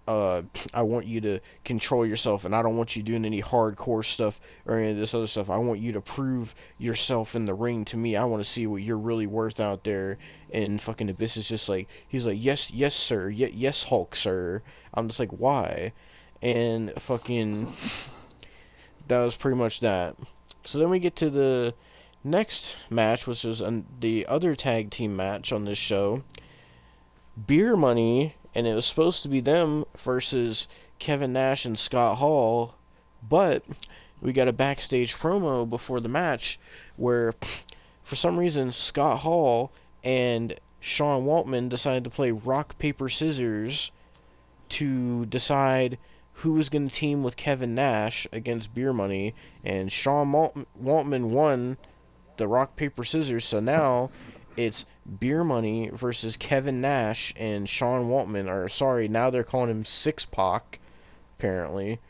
I want you to control yourself, and I don't want you doing any hardcore stuff or any of this other stuff. I want you to prove yourself in the ring to me. I want to see what you're really worth out there." And fucking Abyss is just like, he's like, "Yes, yes, sir. Yes, Hulk, sir." I'm just like, why? And fucking, that was pretty much that. So then we get to the next match, which was the other tag team match on this show. Beer Money, and it was supposed to be them versus Kevin Nash and Scott Hall, but we got a backstage promo before the match where, for some reason, Scott Hall and Sean Waltman decided to play rock, paper, scissors to decide who was going to team with Kevin Nash against Beer Money, and Sean Waltman won the rock, paper, scissors, so now it's Beer Money versus Kevin Nash and Sean Waltman, or sorry, now they're calling him Six Pac, apparently.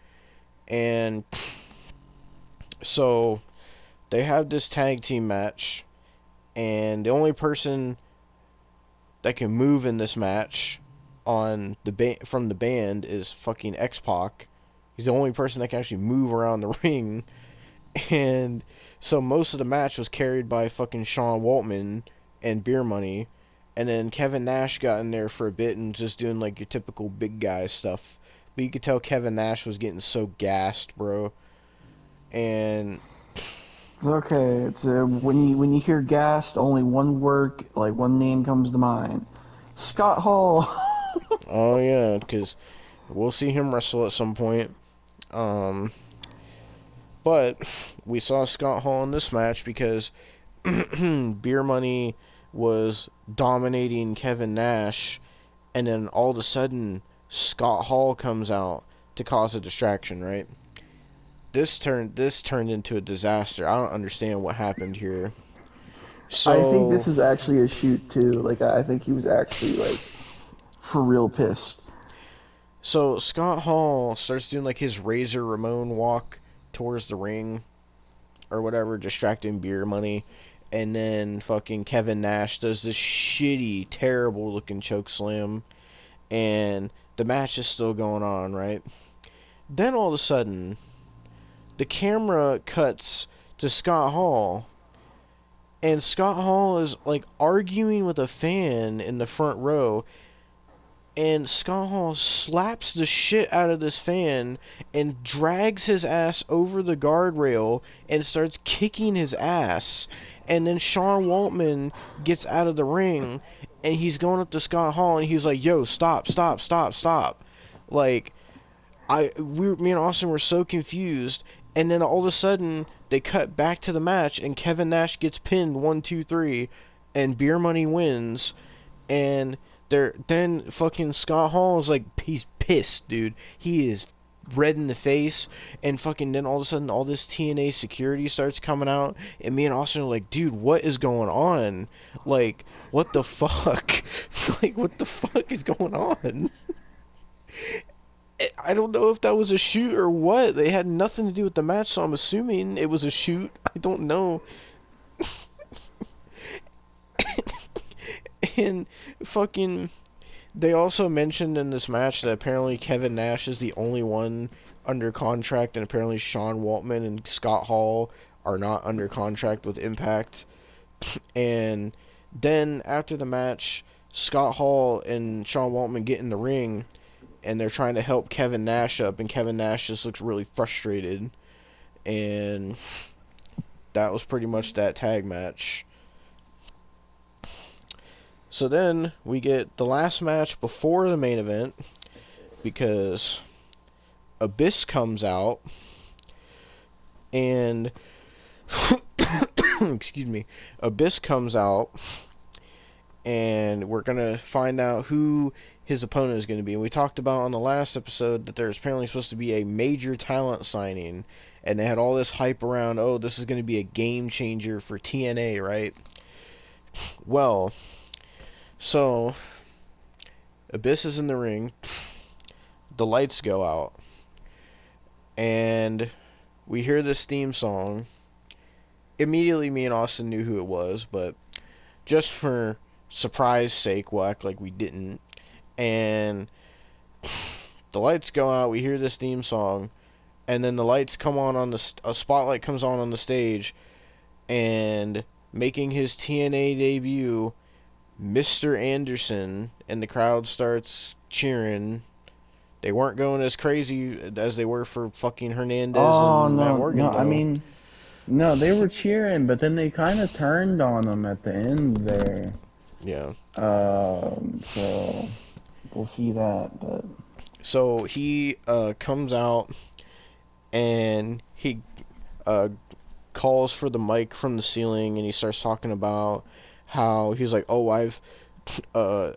And so they have this tag team match, and the only person that can move in this match on from the band is fucking X-Pac. He's the only person that can actually move around the ring. And so most of the match was carried by fucking Sean Waltman and Beer Money, and then Kevin Nash got in there for a bit and just doing like your typical big guy stuff. But you could tell Kevin Nash was getting so gassed, bro. And It's okay. It's when you hear gassed, only one word, like one name comes to mind. Scott Hall. oh yeah, because we'll see him wrestle at some point. But we saw Scott Hall in this match because Beer Money was dominating Kevin Nash, and then all of a sudden Scott Hall comes out to cause a distraction, right? This turned into a disaster. I don't understand what happened here. I think So this is actually a shoot too. Like I think he was actually like for real pissed. so Scott Hall starts doing like his Razor Ramon walk towards the ring or whatever, distracting beer money. And then fucking Kevin Nash does this shitty, terrible looking choke slam. And the match is still going on, right? Then all of a sudden, the camera cuts to Scott Hall. And Scott Hall is like arguing with a fan in the front row. And Scott Hall slaps the shit out of this fan and drags his ass over the guardrail and starts kicking his ass. And then Sean Waltman gets out of the ring and he's going up to Scott Hall and he's like, "Yo, stop, stop, stop, stop!" Like, me and Austin were so confused. And then all of a sudden they cut back to the match and Kevin Nash gets pinned 1, 2, 3, and Beer Money wins. And then fucking Scott Hall is like, he's pissed, dude. He is red in the face, and fucking then all of a sudden all this TNA security starts coming out, and me and Austin are like, dude, what is going on? Like, what the fuck? Like, what the fuck is going on? I don't know if that was a shoot or what. They had nothing to do with the match, so I'm assuming it was a shoot. I don't know. And fucking, they also mentioned in this match that apparently Kevin Nash is the only one under contract, and apparently Sean Waltman and Scott Hall are not under contract with Impact. And then after the match, Scott Hall and Sean Waltman get in the ring, and they're trying to help Kevin Nash up, and Kevin Nash just looks really frustrated. And that was pretty much that tag match. So then we get the last match before the main event, because Abyss comes out and excuse me, Abyss comes out, and we're gonna find out who his opponent is going to be. And we talked about on the last episode that there's apparently supposed to be a major talent signing, and they had all this hype around, oh, this is going to be a game changer for TNA, right? Well, so Abyss is in the ring, the lights go out, and we hear this theme song. Immediately me and Austin knew who it was, but just for surprise sake, we'll act like we didn't. And the lights go out, we hear this theme song, and then the lights come on a spotlight comes on the stage, and making his TNA debut, Mr. Anderson, and the crowd starts cheering. They weren't going as crazy as they were for fucking Hernandez Oh and Matt no, Morgan, no, I though. mean, no, they were cheering, but then they kind of turned on them at the end there. Yeah. So we'll see that, but So he comes out and he uh, calls for the mic from the ceiling, and he starts talking about how he's like, "Oh, uh,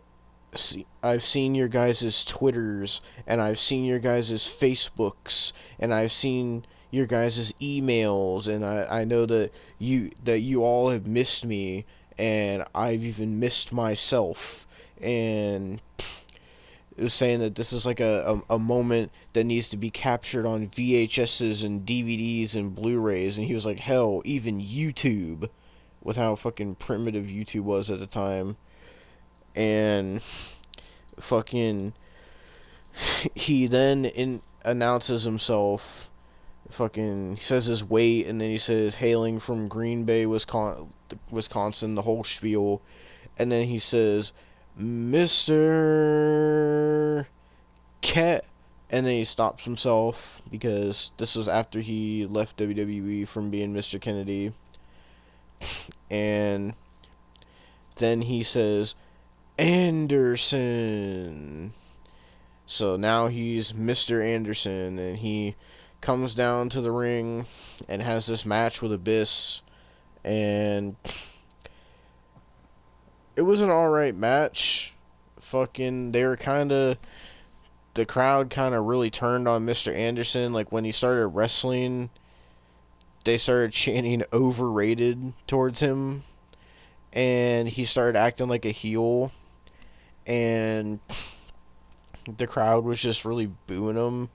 I've seen your guys' Twitters, and I've seen your guys' Facebooks, and I've seen your guys' emails, and I know that you all have missed me, and I've even missed myself." And it was saying that this is like a moment that needs to be captured on VHSs and DVDs and Blu-rays, and he was like, hell, even YouTube, with how fucking primitive YouTube was at the time. And fucking he then announces himself, fucking he says his weight, and then he says hailing from Green Bay, Wisconsin, the whole spiel, and then he says Mr. Cat, and then he stops himself because this was after he left WWE from being Mr. Kennedy. And then he says Anderson. So now he's Mr. Anderson, and he comes down to the ring and has this match with Abyss, and it was an alright match. Fucking, they were kind of the crowd kind of really turned on Mr. Anderson. Like when he started wrestling, they started chanting overrated towards him, and he started acting like a heel, and the crowd was just really booing him.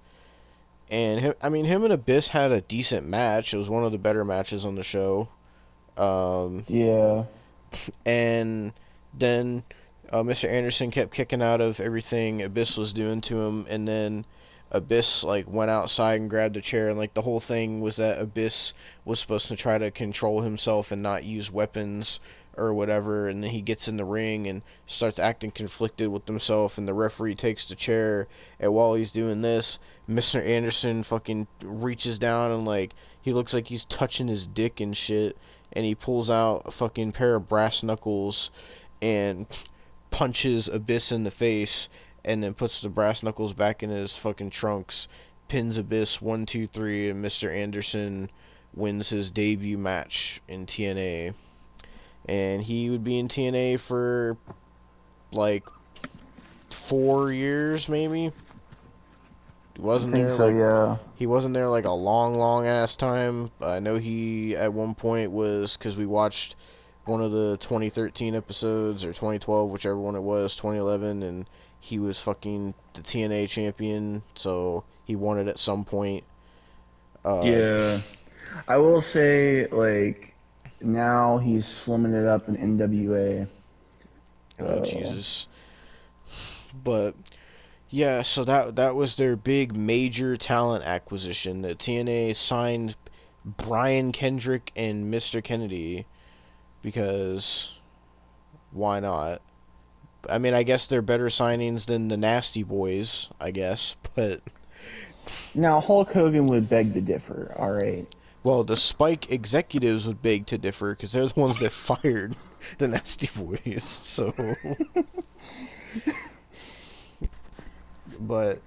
And him and Abyss had a decent match. It was one of the better matches on the show. Um, Yeah. and then Mr. Anderson kept kicking out of everything Abyss was doing to him, and then Abyss like went outside and grabbed a chair, and like the whole thing was that Abyss was supposed to try to control himself and not use weapons or whatever, and then he gets in the ring and starts acting conflicted with himself, and the referee takes the chair, and while he's doing this, Mr. Anderson fucking reaches down and like he looks like he's touching his dick and shit, and he pulls out a fucking pair of brass knuckles and punches Abyss in the face, and then puts the brass knuckles back in his fucking trunks, pins Abyss 1, 2, 3, and Mr. Anderson wins his debut match in TNA. And he would be in TNA for like 4 years, maybe. He I wasn't think there so, like yeah. he wasn't there like a long ass time. I know he at one point was, because we watched one of the 2013 episodes or 2012, whichever one it was, 2011, and he was fucking the TNA champion, so he won it at some point. Uh, Yeah. I will say, like, now he's slimming it up in NWA. oh So, Jesus. But yeah, so that was their big major talent acquisition. The TNA signed Brian Kendrick and Mr. Kennedy because why not? I mean, I guess they're better signings than the Nasty Boys, I guess, but now Hulk Hogan would beg to differ, alright? well, the Spike executives would beg to differ because they're the ones that fired the Nasty Boys. So, but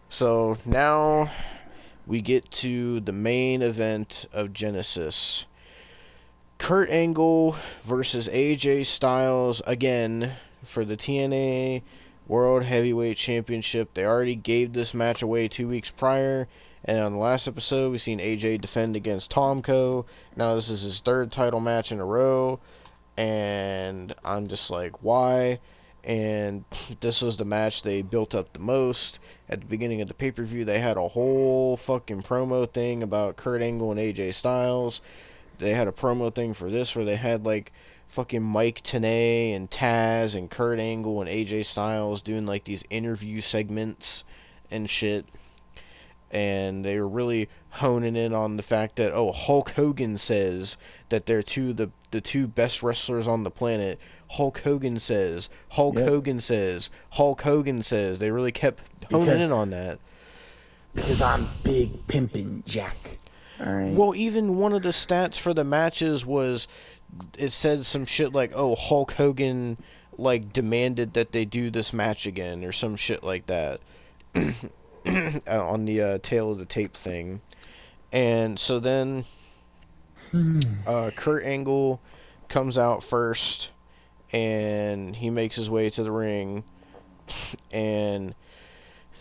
so now we get to the main event of Genesis. Kurt Angle versus AJ Styles again for the TNA World Heavyweight Championship. They already gave this match away 2 weeks prior, and on the last episode, we've seen AJ defend against Tomko. Now this is his third title match in a row, and I'm just like, why? And this was the match they built up the most. At the beginning of the pay-per-view, they had a whole fucking promo thing about Kurt Angle and AJ Styles. They had a promo thing for this where they had like fucking Mike Tenay and Taz and Kurt Angle and AJ Styles doing like these interview segments and shit. And they were really honing in on the fact that, oh, Hulk Hogan says that they're the two best wrestlers on the planet. Hulk Hogan says, Hulk Yep. Hogan says, Hulk Hogan says. They really kept honing Because in on that. because I'm big pimpin' Jack. Alright. Well, even one of the stats for the matches was, it said some shit like, oh, Hulk Hogan like demanded that they do this match again or some shit like that on the tail of the tape thing. And so then Kurt Angle comes out first, and he makes his way to the ring, and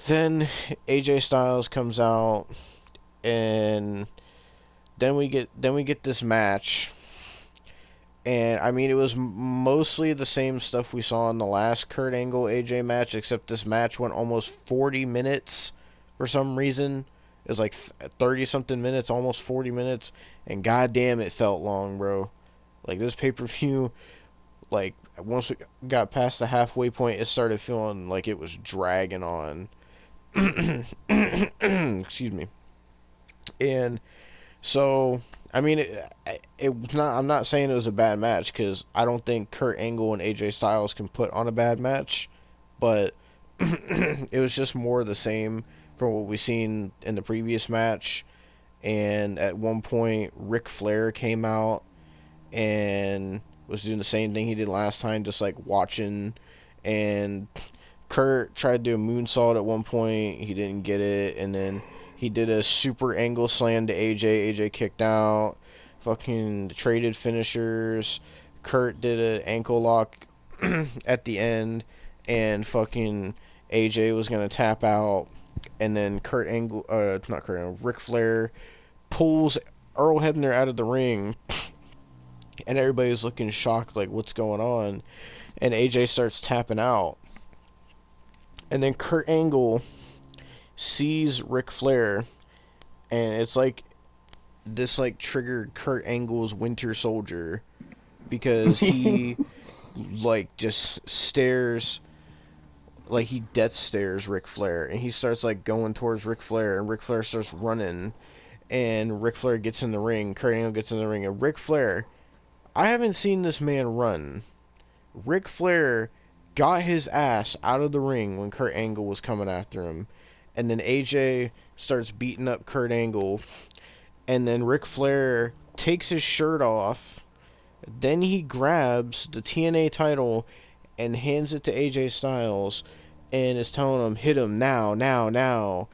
then AJ Styles comes out, and then we get this match. And I mean, it was mostly the same stuff we saw in the last Kurt Angle AJ match, except this match went almost 40 minutes for some reason. It was like 30 something minutes, almost 40 minutes, and goddamn, it felt long, bro. Like this pay-per-view, like once we got past the halfway point, it started feeling like it was dragging on. Excuse me. And so, I mean, it not. I'm not saying it was a bad match because I don't think Kurt Angle and AJ Styles can put on a bad match, but it was just more of the same from what we've seen in the previous match. And at one point, Ric Flair came out and was doing the same thing he did last time, just like watching. And Kurt tried to do a moonsault at one point. He didn't get it, and then he did a super angle slam to AJ. AJ kicked out. Fucking traded finishers. Kurt did an ankle lock at the end, and fucking AJ was gonna tap out, and then Ric Flair pulls Earl Hebner out of the ring, and everybody's looking shocked, like, what's going on? And AJ starts tapping out, and then Kurt Angle sees Ric Flair, and it's like this like triggered Kurt Angle's Winter Soldier, because he like just stares, like he death stares Ric Flair, and he starts like going towards Ric Flair, and Ric Flair starts running, and Ric Flair gets in the ring, Kurt Angle gets in the ring, and Ric Flair, I haven't seen this man run. Ric Flair got his ass out of the ring when Kurt Angle was coming after him, and then AJ starts beating up Kurt Angle, and then Ric Flair takes his shirt off, then he grabs the TNA title and hands it to AJ Styles, and is telling him, hit him now, now, now.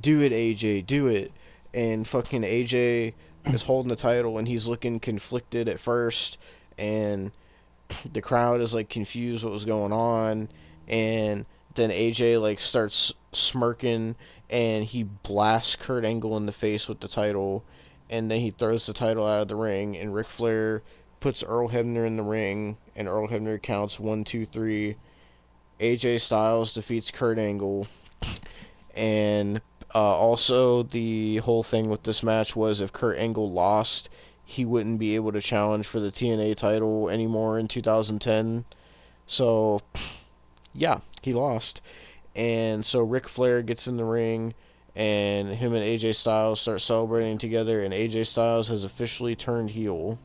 Do it, AJ, do it. And fucking AJ is holding the title, and he's looking conflicted at first, and the crowd is like confused what was going on, and then AJ like starts smirking, and he blasts Kurt Angle in the face with the title, and then he throws the title out of the ring, and Ric Flair puts Earl Hebner in the ring, and Earl Hebner counts 1, 2, 3. AJ Styles defeats Kurt Angle, and also the whole thing with this match was if Kurt Angle lost, he wouldn't be able to challenge for the TNA title anymore in 2010. So, yeah, he lost. And so Ric Flair gets in the ring, and him and AJ Styles start celebrating together, and AJ Styles has officially turned heel.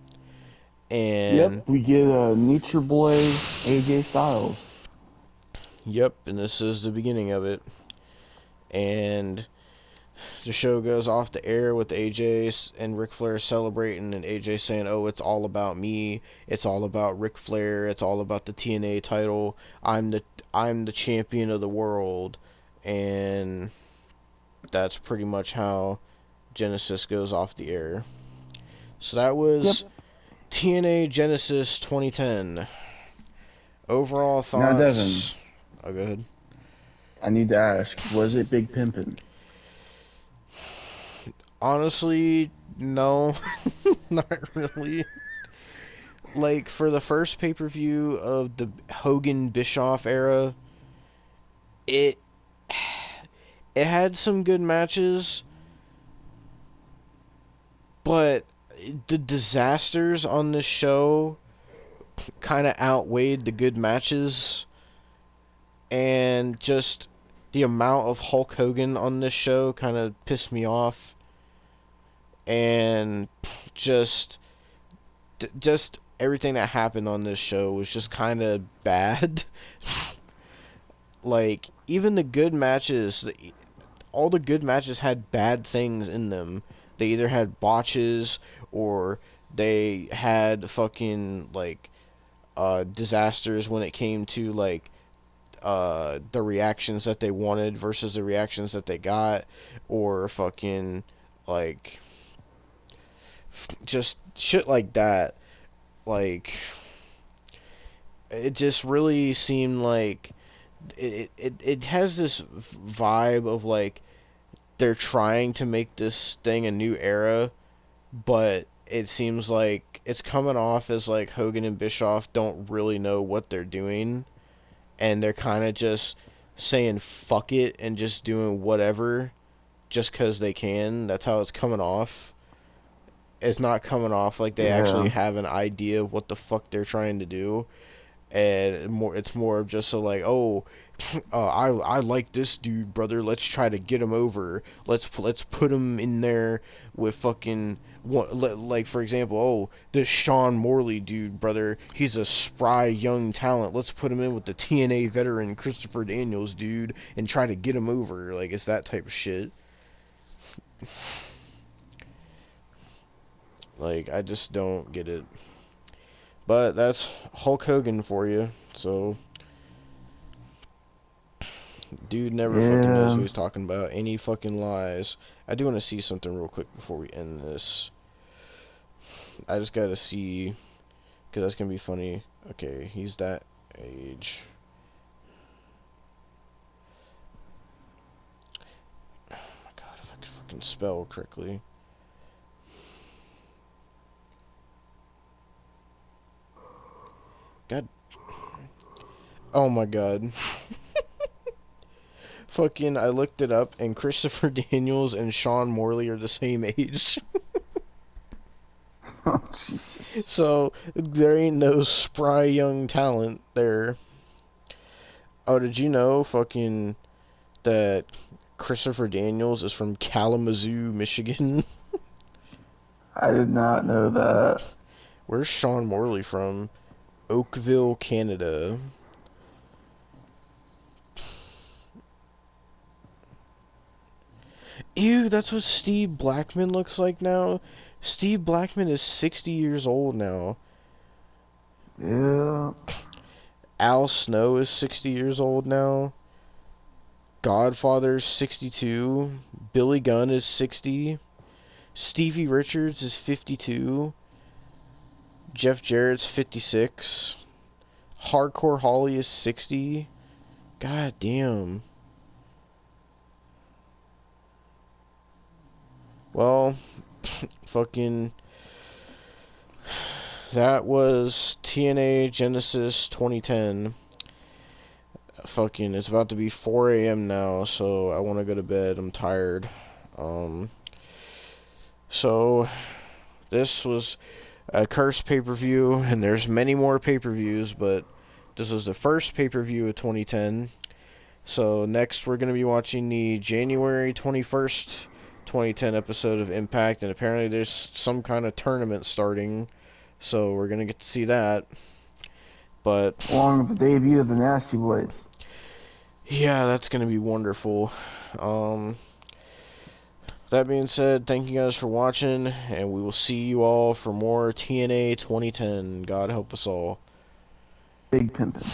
Yep, And, we get Nature Boy AJ Styles. yep, and this is the beginning of it. And the show goes off the air with AJ and Ric Flair celebrating, and AJ saying, "Oh, it's all about me. It's all about Ric Flair. It's all about the TNA title. I'm the champion of the world." And that's pretty much how Genesis goes off the air. So that Yep. was TNA Genesis 2010. Overall Now, Devon, thoughts? Oh, go ahead. I need to ask, was it Big Pimpin'? Honestly, no, not really. Like, for the first pay-per-view of the Hogan Bischoff era, it it had some good matches, but the disasters on this show kind of outweighed the good matches, and just the amount of Hulk Hogan on this show kind of pissed me off, and just just everything that happened on this show was just kind of bad. Like, even the good matches, all the good matches had bad things in them. They either had botches, or they had fucking like disasters when it came to like the reactions that they wanted versus the reactions that they got, or fucking like just shit like that. Like, it just really seemed like it has this vibe of like they're trying to make this thing a new era, but it seems like it's coming off as like Hogan and Bischoff don't really know what they're doing, and they're kind of just saying fuck it and just doing whatever just because they can. That's how it's coming off. It's not coming off like they actually Yeah. have an idea of what the fuck they're trying to do, and it's more of just so like, oh, I like this dude, brother. Let's try to get him over. Let's put him in there with fucking like, for example, oh, this Sean Morley dude, brother. He's a spry young talent. Let's put him in with the TNA veteran Christopher Daniels, dude, and try to get him over. Like, it's that type of shit. Like, I just don't get it. But that's Hulk Hogan for you. So, dude never fucking knows who Yeah. he's talking about. Any fucking lies. I do want to see something real quick before we end this. I just gotta see, because that's gonna be funny. Okay, he's that age. can spell correctly. God. Oh my god. Fucking, I looked it up, and Christopher Daniels and Sean Morley are the same age. Oh, Jesus. So, there ain't no spry young talent there. Oh, did you know fucking that Christopher Daniels is from Kalamazoo, Michigan? I did not know that. Where's Sean Morley from? Oakville, Canada. Ew, that's what Steve Blackman looks like now. Steve Blackman is 60 years old now. Yeah. Al Snow is 60 years old now. Godfather's 62. Billy Gunn is 60. Stevie Richards is 52. Jeff Jarrett's 56. Hardcore Holly is 60. God damn. Well, fucking. That was TNA Genesis 2010. Fucking, it's about to be 4 a.m. now, so I want to go to bed. I'm tired. Um, so, this was a cursed pay-per-view, and there's many more pay-per-views, but this was the first pay-per-view of 2010. So next we're going to be watching the January 21st, 2010 episode of Impact, and apparently there's some kind of tournament starting, so we're going to get to see that. But Along with the debut of the Nasty Boys. yeah, that's going to be wonderful. That being said, thank you guys for watching, and we will see you all for more TNA 2010. God help us all. Big Pimpin'.